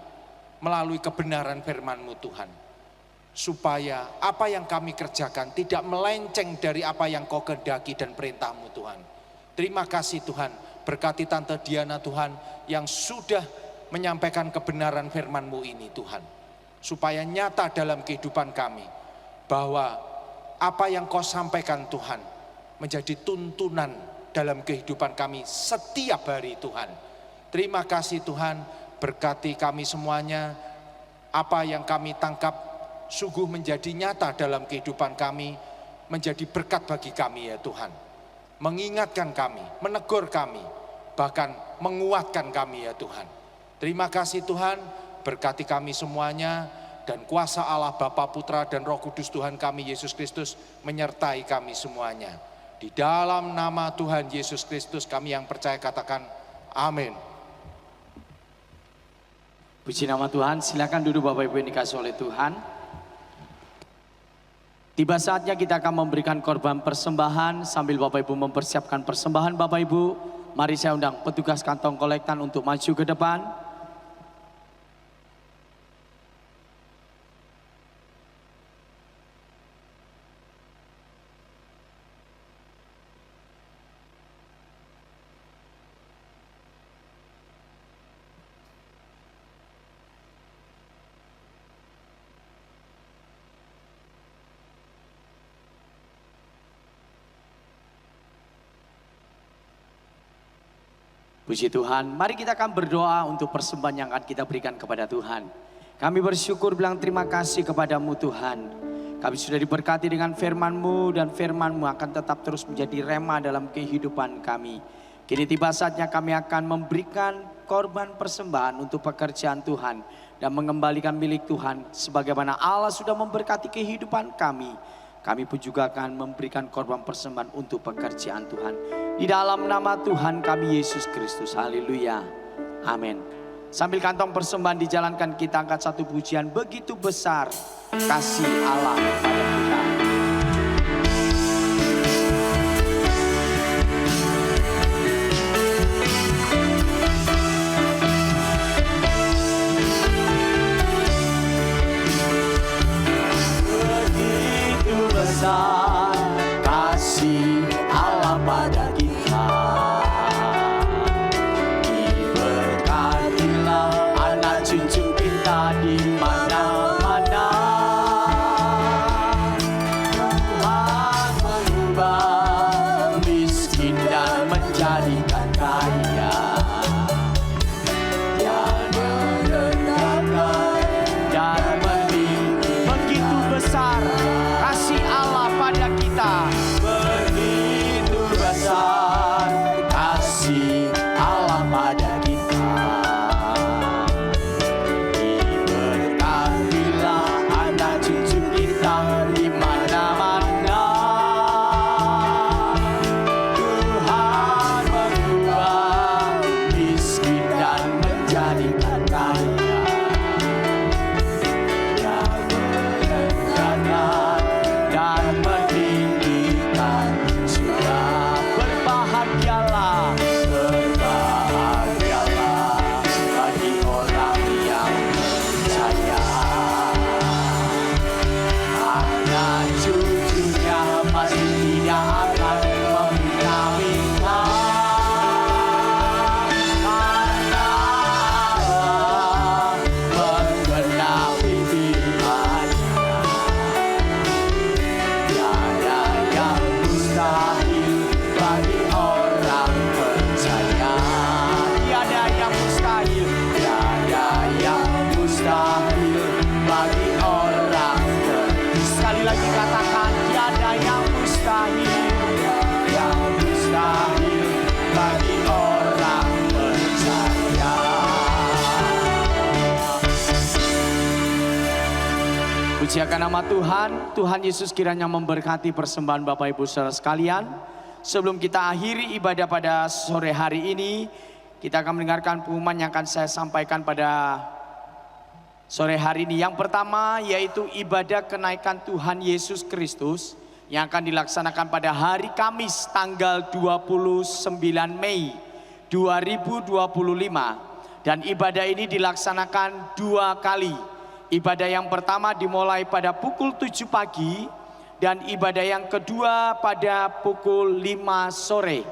melalui kebenaran firman-Mu Tuhan, supaya apa yang kami kerjakan tidak melenceng dari apa yang Kau kehendaki dan perintah-Mu Tuhan. Terima kasih Tuhan, berkati Tante Diana Tuhan yang sudah menyampaikan kebenaran firman-Mu ini Tuhan, supaya nyata dalam kehidupan kami, bahwa apa yang Kau sampaikan Tuhan menjadi tuntunan dalam kehidupan kami setiap hari Tuhan. Terima kasih Tuhan, berkati kami semuanya. Apa yang kami tangkap sungguh menjadi nyata dalam kehidupan kami, menjadi berkat bagi kami ya Tuhan. Mengingatkan kami, menegur kami, bahkan menguatkan kami ya Tuhan. Terima kasih Tuhan, berkati kami semuanya. Dan kuasa Allah Bapa, Putra dan Roh Kudus Tuhan kami Yesus Kristus menyertai kami semuanya. Di dalam nama Tuhan Yesus Kristus kami yang percaya katakan amin. Puji nama Tuhan, silakan duduk Bapak Ibu yang dikasih oleh Tuhan. Tiba saatnya kita akan memberikan korban persembahan. Sambil Bapak Ibu mempersiapkan persembahan Bapak Ibu, mari saya undang petugas kantong kolektan untuk maju ke depan. Puji Tuhan, mari kita akan berdoa untuk persembahan yang akan kita berikan kepada Tuhan. Kami bersyukur bilang terima kasih kepadamu Tuhan. Kami sudah diberkati dengan firman-Mu dan firman-Mu akan tetap terus menjadi rema dalam kehidupan kami. Kini tiba saatnya kami akan memberikan korban persembahan untuk pekerjaan Tuhan dan mengembalikan milik Tuhan sebagaimana Allah sudah memberkati kehidupan kami. Kami pun juga akan memberikan korban persembahan untuk pekerjaan Tuhan. Di dalam nama Tuhan kami Yesus Kristus. Haleluya. Amin. Sambil kantong persembahan dijalankan, kita angkat satu pujian. Begitu besar kasih Allah pada kita. Begitu besar kasih Allah pada kita. Diberkatilah anak cucu kita di mana-mana. Tuhan mengubah miskin dan menjadikan kaya. Tiada rendahkan dan meninggi. Begitu besar kasih Allah pada kita. Begitu besar kasih Allah pada kita. Diberkatilah anak cucu kita di mana-mana. Tuhan mengubah miskin dan menjadikan kaya. Dia merendahkan dan meninggikan. Sudah berbahagialah, berbahagialah bagi orang yang percaya. Anak cucunya pasti tidak akan meminta-minta. Karena Allah menggenapi pilihannya. Tiada yang mustahil bagi orang percaya. Tiada yang mustahil, tiada yang mustahil bagi orang percaya. Sekali lagi katakan, tiada yang mustahil, yang mustahil bagi orang percaya. Puji akan nama Tuhan. Tuhan Yesus kiranya memberkati persembahan Bapak Ibu Saudara sekalian. Sebelum kita akhiri ibadah pada sore hari ini, kita akan mendengarkan pengumuman yang akan saya sampaikan pada sore hari ini. Yang pertama yaitu ibadah kenaikan Tuhan Yesus Kristus yang akan dilaksanakan pada hari Kamis tanggal 29 Mei 2025. Dan ibadah ini dilaksanakan 2 kali. Ibadah yang pertama dimulai pada pukul 7 pagi dan ibadah yang kedua pada pukul 5 sore.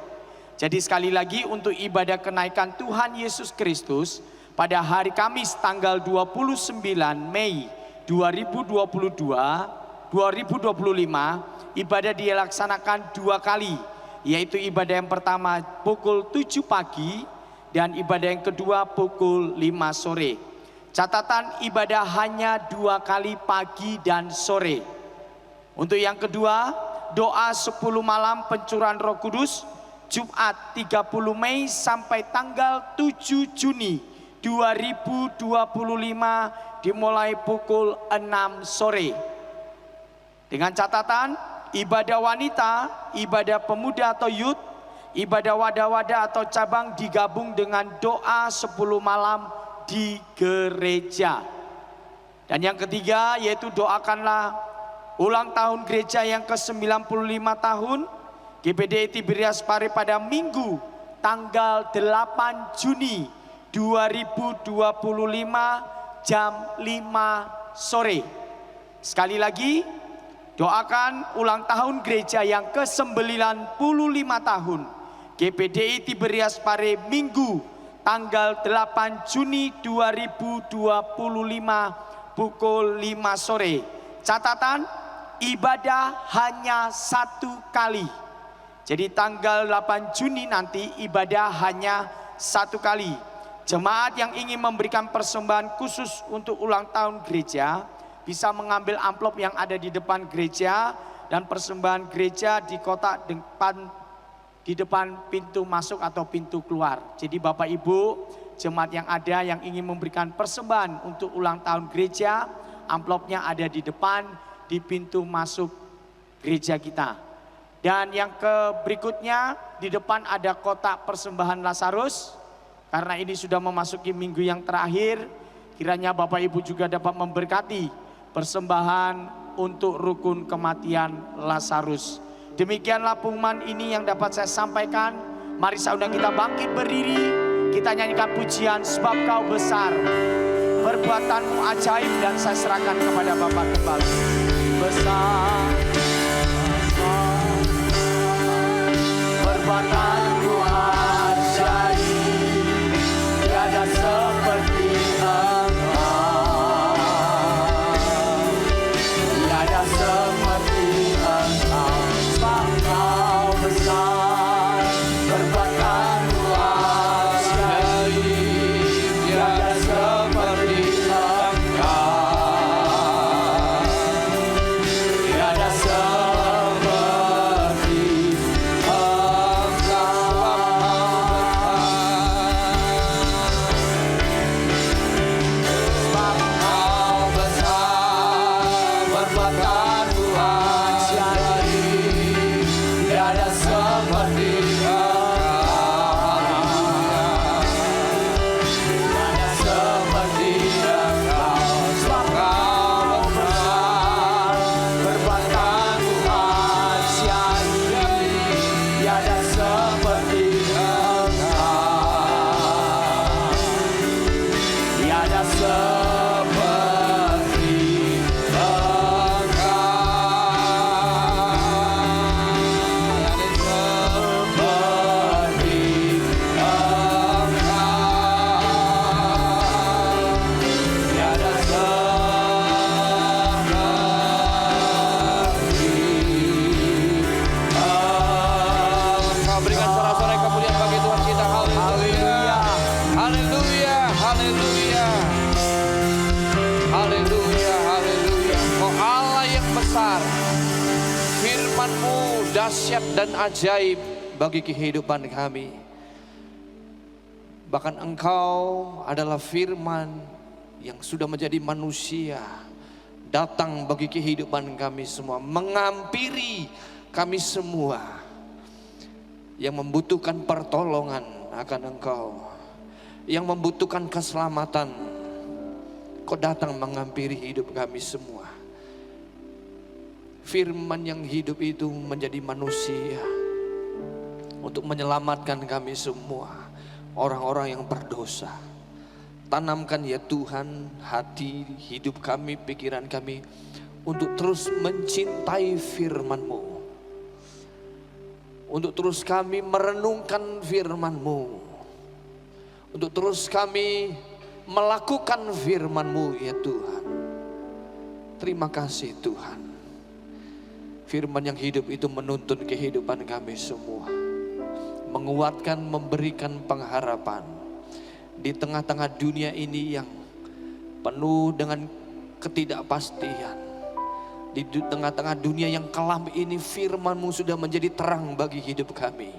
Jadi sekali lagi untuk ibadah kenaikan Tuhan Yesus Kristus pada hari Kamis tanggal 29 Mei 2025 ibadah dilaksanakan 2 kali, yaitu ibadah yang pertama pukul 7 pagi dan ibadah yang kedua pukul 5 sore. Catatan ibadah hanya 2 kali pagi dan sore. Untuk yang kedua, doa 10 malam pencurahan Roh Kudus Jumat 30 Mei sampai tanggal 7 Juni 2025 dimulai pukul 6 sore. Dengan catatan ibadah wanita, ibadah pemuda atau youth, ibadah wadah-wadah atau cabang digabung dengan doa 10 malam di gereja. Dan yang ketiga yaitu doakanlah ulang tahun gereja yang ke-95 tahun GPD Tiberias Pare pada Minggu tanggal 8 Juni 2025 jam 5 sore. Sekali lagi, doakan ulang tahun gereja yang ke-95 tahun GPDI Tiberias Pare Minggu tanggal 8 Juni 2025 pukul 5 sore. Catatan, ibadah hanya 1 kali. Jadi tanggal 8 Juni nanti ibadah hanya 1 kali. Jemaat yang ingin memberikan persembahan khusus untuk ulang tahun gereja bisa mengambil amplop yang ada di depan gereja, dan persembahan gereja di kotak di depan pintu masuk atau pintu keluar. Jadi Bapak Ibu jemaat yang ada yang ingin memberikan persembahan untuk ulang tahun gereja, amplopnya ada di depan di pintu masuk gereja kita. Dan yang berikutnya di depan ada kotak persembahan Lazarus. Karena ini sudah memasuki minggu yang terakhir, kiranya Bapak Ibu juga dapat memberkati persembahan untuk rukun kematian Lazarus. Demikianlah pengumuman ini yang dapat saya sampaikan. Mari saya undang kita bangkit berdiri, kita nyanyikan pujian sebab Kau besar, perbuatanmu ajaib, dan saya serahkan kepada Bapak kembali. Besar, perbuatanmu ajaib, tiada seperti Engkau, tiada seperti Engkau. Sebab Kau besar, perbuatanmu ajaib, tiada seperti Engkau, tiada seperti Sebab Kau besar, perbuatanmu ajaib, tiada seperti Engkau, tiada seperti Engkau. Sebab Kau besar, perbuatanmu ajaib, tiada seperti Engkau, tiada seperti Berikan sorak-sorai kemuliaan bagi Tuhan kita. Haleluya, haleluya, haleluya, haleluya, haleluya. Oh Allah yang besar, firman-Mu dahsyat dan ajaib bagi kehidupan kami. Bahkan Engkau adalah firman yang sudah menjadi manusia, datang bagi kehidupan kami semua, mengampiri kami semua yang membutuhkan pertolongan akan Engkau, yang membutuhkan keselamatan. Kau datang mengampiri hidup kami semua. Firman yang hidup itu menjadi manusia untuk menyelamatkan kami semua, orang-orang yang berdosa. Tanamkan ya Tuhan hati, hidup kami, pikiran kami untuk terus mencintai firman-Mu, untuk terus kami merenungkan firman-Mu, untuk terus kami melakukan firman-Mu ya Tuhan. Terima kasih Tuhan. Firman yang hidup itu menuntun kehidupan kami semua, menguatkan, memberikan pengharapan di tengah-tengah dunia ini yang penuh dengan ketidakpastian. Di tengah-tengah dunia yang kelam ini, firman-Mu sudah menjadi terang bagi hidup kami.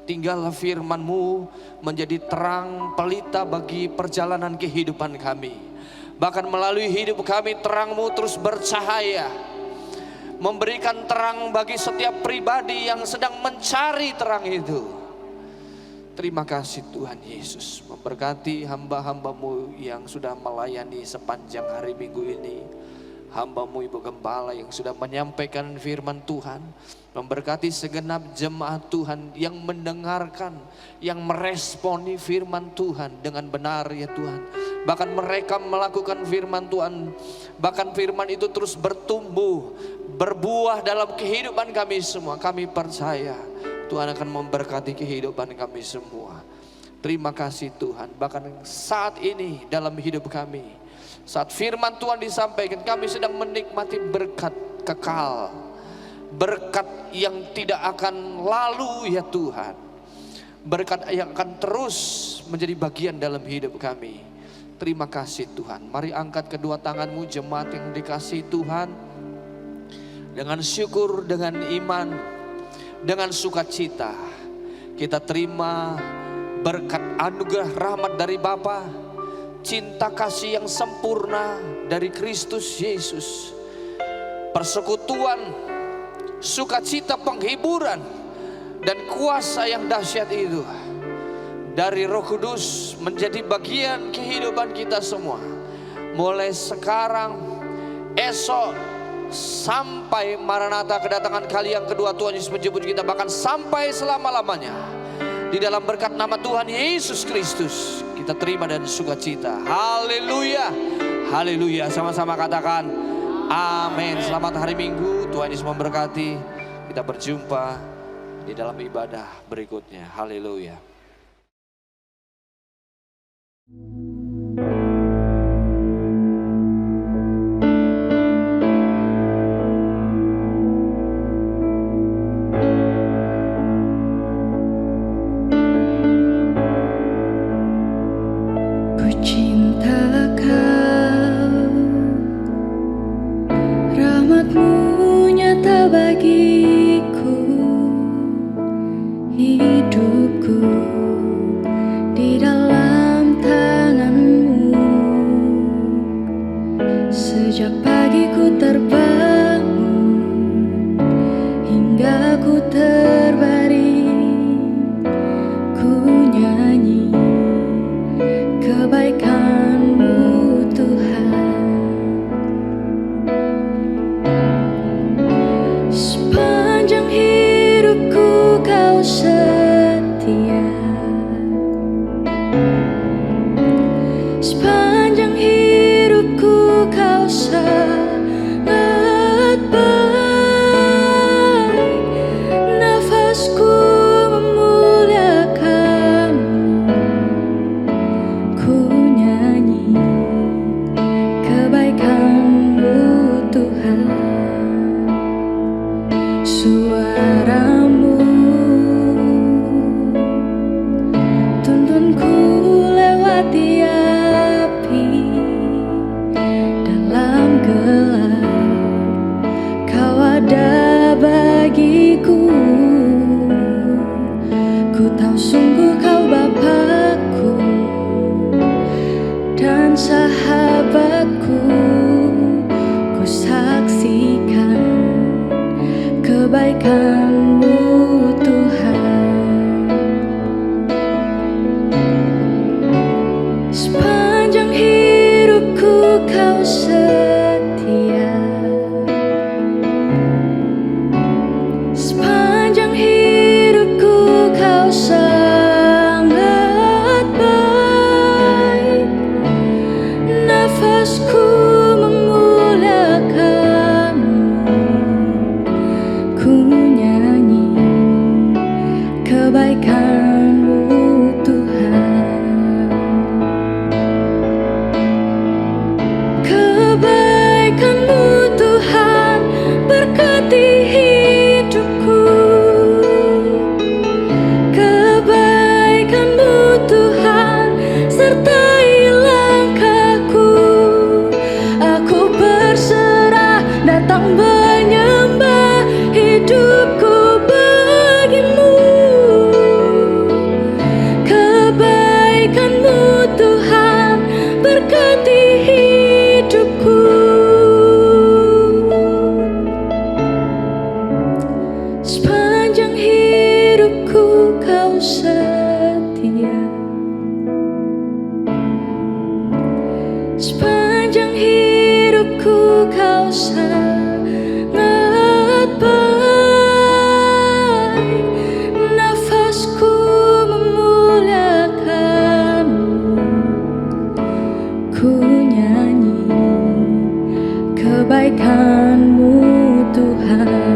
Tinggallah firman-Mu menjadi terang pelita bagi perjalanan kehidupan kami. Bahkan melalui hidup kami, terang-Mu terus bercahaya, memberikan terang bagi setiap pribadi yang sedang mencari terang itu. Terima kasih Tuhan Yesus, memberkati hamba-hamba-Mu yang sudah melayani sepanjang hari Minggu ini. Hamba-Mu Ibu Gembala yang sudah menyampaikan firman Tuhan, memberkati segenap jemaat Tuhan yang mendengarkan, yang meresponi firman Tuhan dengan benar ya Tuhan. Bahkan mereka melakukan firman Tuhan, bahkan firman itu terus bertumbuh, berbuah dalam kehidupan kami semua. Kami percaya Tuhan akan memberkati kehidupan kami semua. Terima kasih Tuhan. Bahkan saat ini dalam hidup kami, saat firman Tuhan disampaikan, kami sedang menikmati berkat kekal, berkat yang tidak akan lalu ya Tuhan, berkat yang akan terus menjadi bagian dalam hidup kami. Terima kasih Tuhan. Mari angkat kedua tanganmu jemaat yang dikasihi Tuhan. Dengan syukur, dengan iman, dengan sukacita kita terima berkat anugerah rahmat dari Bapa, cinta kasih yang sempurna dari Kristus Yesus, persekutuan, sukacita, penghiburan, dan kuasa yang dahsyat itu dari Roh Kudus menjadi bagian kehidupan kita semua. Mulai sekarang, esok, sampai Maranatha kedatangan kali yang kedua Tuhan Yesus menjemput kita, bahkan sampai selama-lamanya. Di dalam berkat nama Tuhan Yesus Kristus kita terima dan sukacita. Haleluya, haleluya. Sama-sama katakan amin. Selamat hari Minggu, Tuhan Yesus memberkati. Kita berjumpa di dalam ibadah berikutnya. Haleluya. Ku cinta Kau, rahmat-Mu nyata bagiku, hidupku di dalam tangan-Mu. Sejak pagi ku terbangun hingga ku terbaring, ku nyanyi kebaikan-Mu Tuhan. Sepanjang hidupku Kau setia, sepanjang hidupku Kau sangat baik. Nafasku memuliakan-Mu, ku nyanyi kebaikan-Mu Tuhan. Suara-Mu tuntunku lewati api, dalam gelap Kau ada bagiku. Ku tahu sungguh Kau Bapa-Ku dan sahabatku. Ku saksikan kebaikan-Mu Tuhan. Sepanjang hidupku Kau setia, sepanjang hidupku Kau sangat baik. Nafasku memuliakan-Mu, ku nyanyi kebaikan-Mu Tuhan. Kebaikan-Mu Tuhan berkati hidupku. Kebaikan-Mu Tuhan sertai langkahku. Aku berserah datang menyembah, hidupku bagi-Mu. Kebaikan-Mu Tuhan berkati hidupku. Sepanjang hidupku Kau setia, sepanjang hidupku Kau sangat baik. Nafasku memuliakan-Mu, ku nyanyi kebaikan-Mu Tuhan.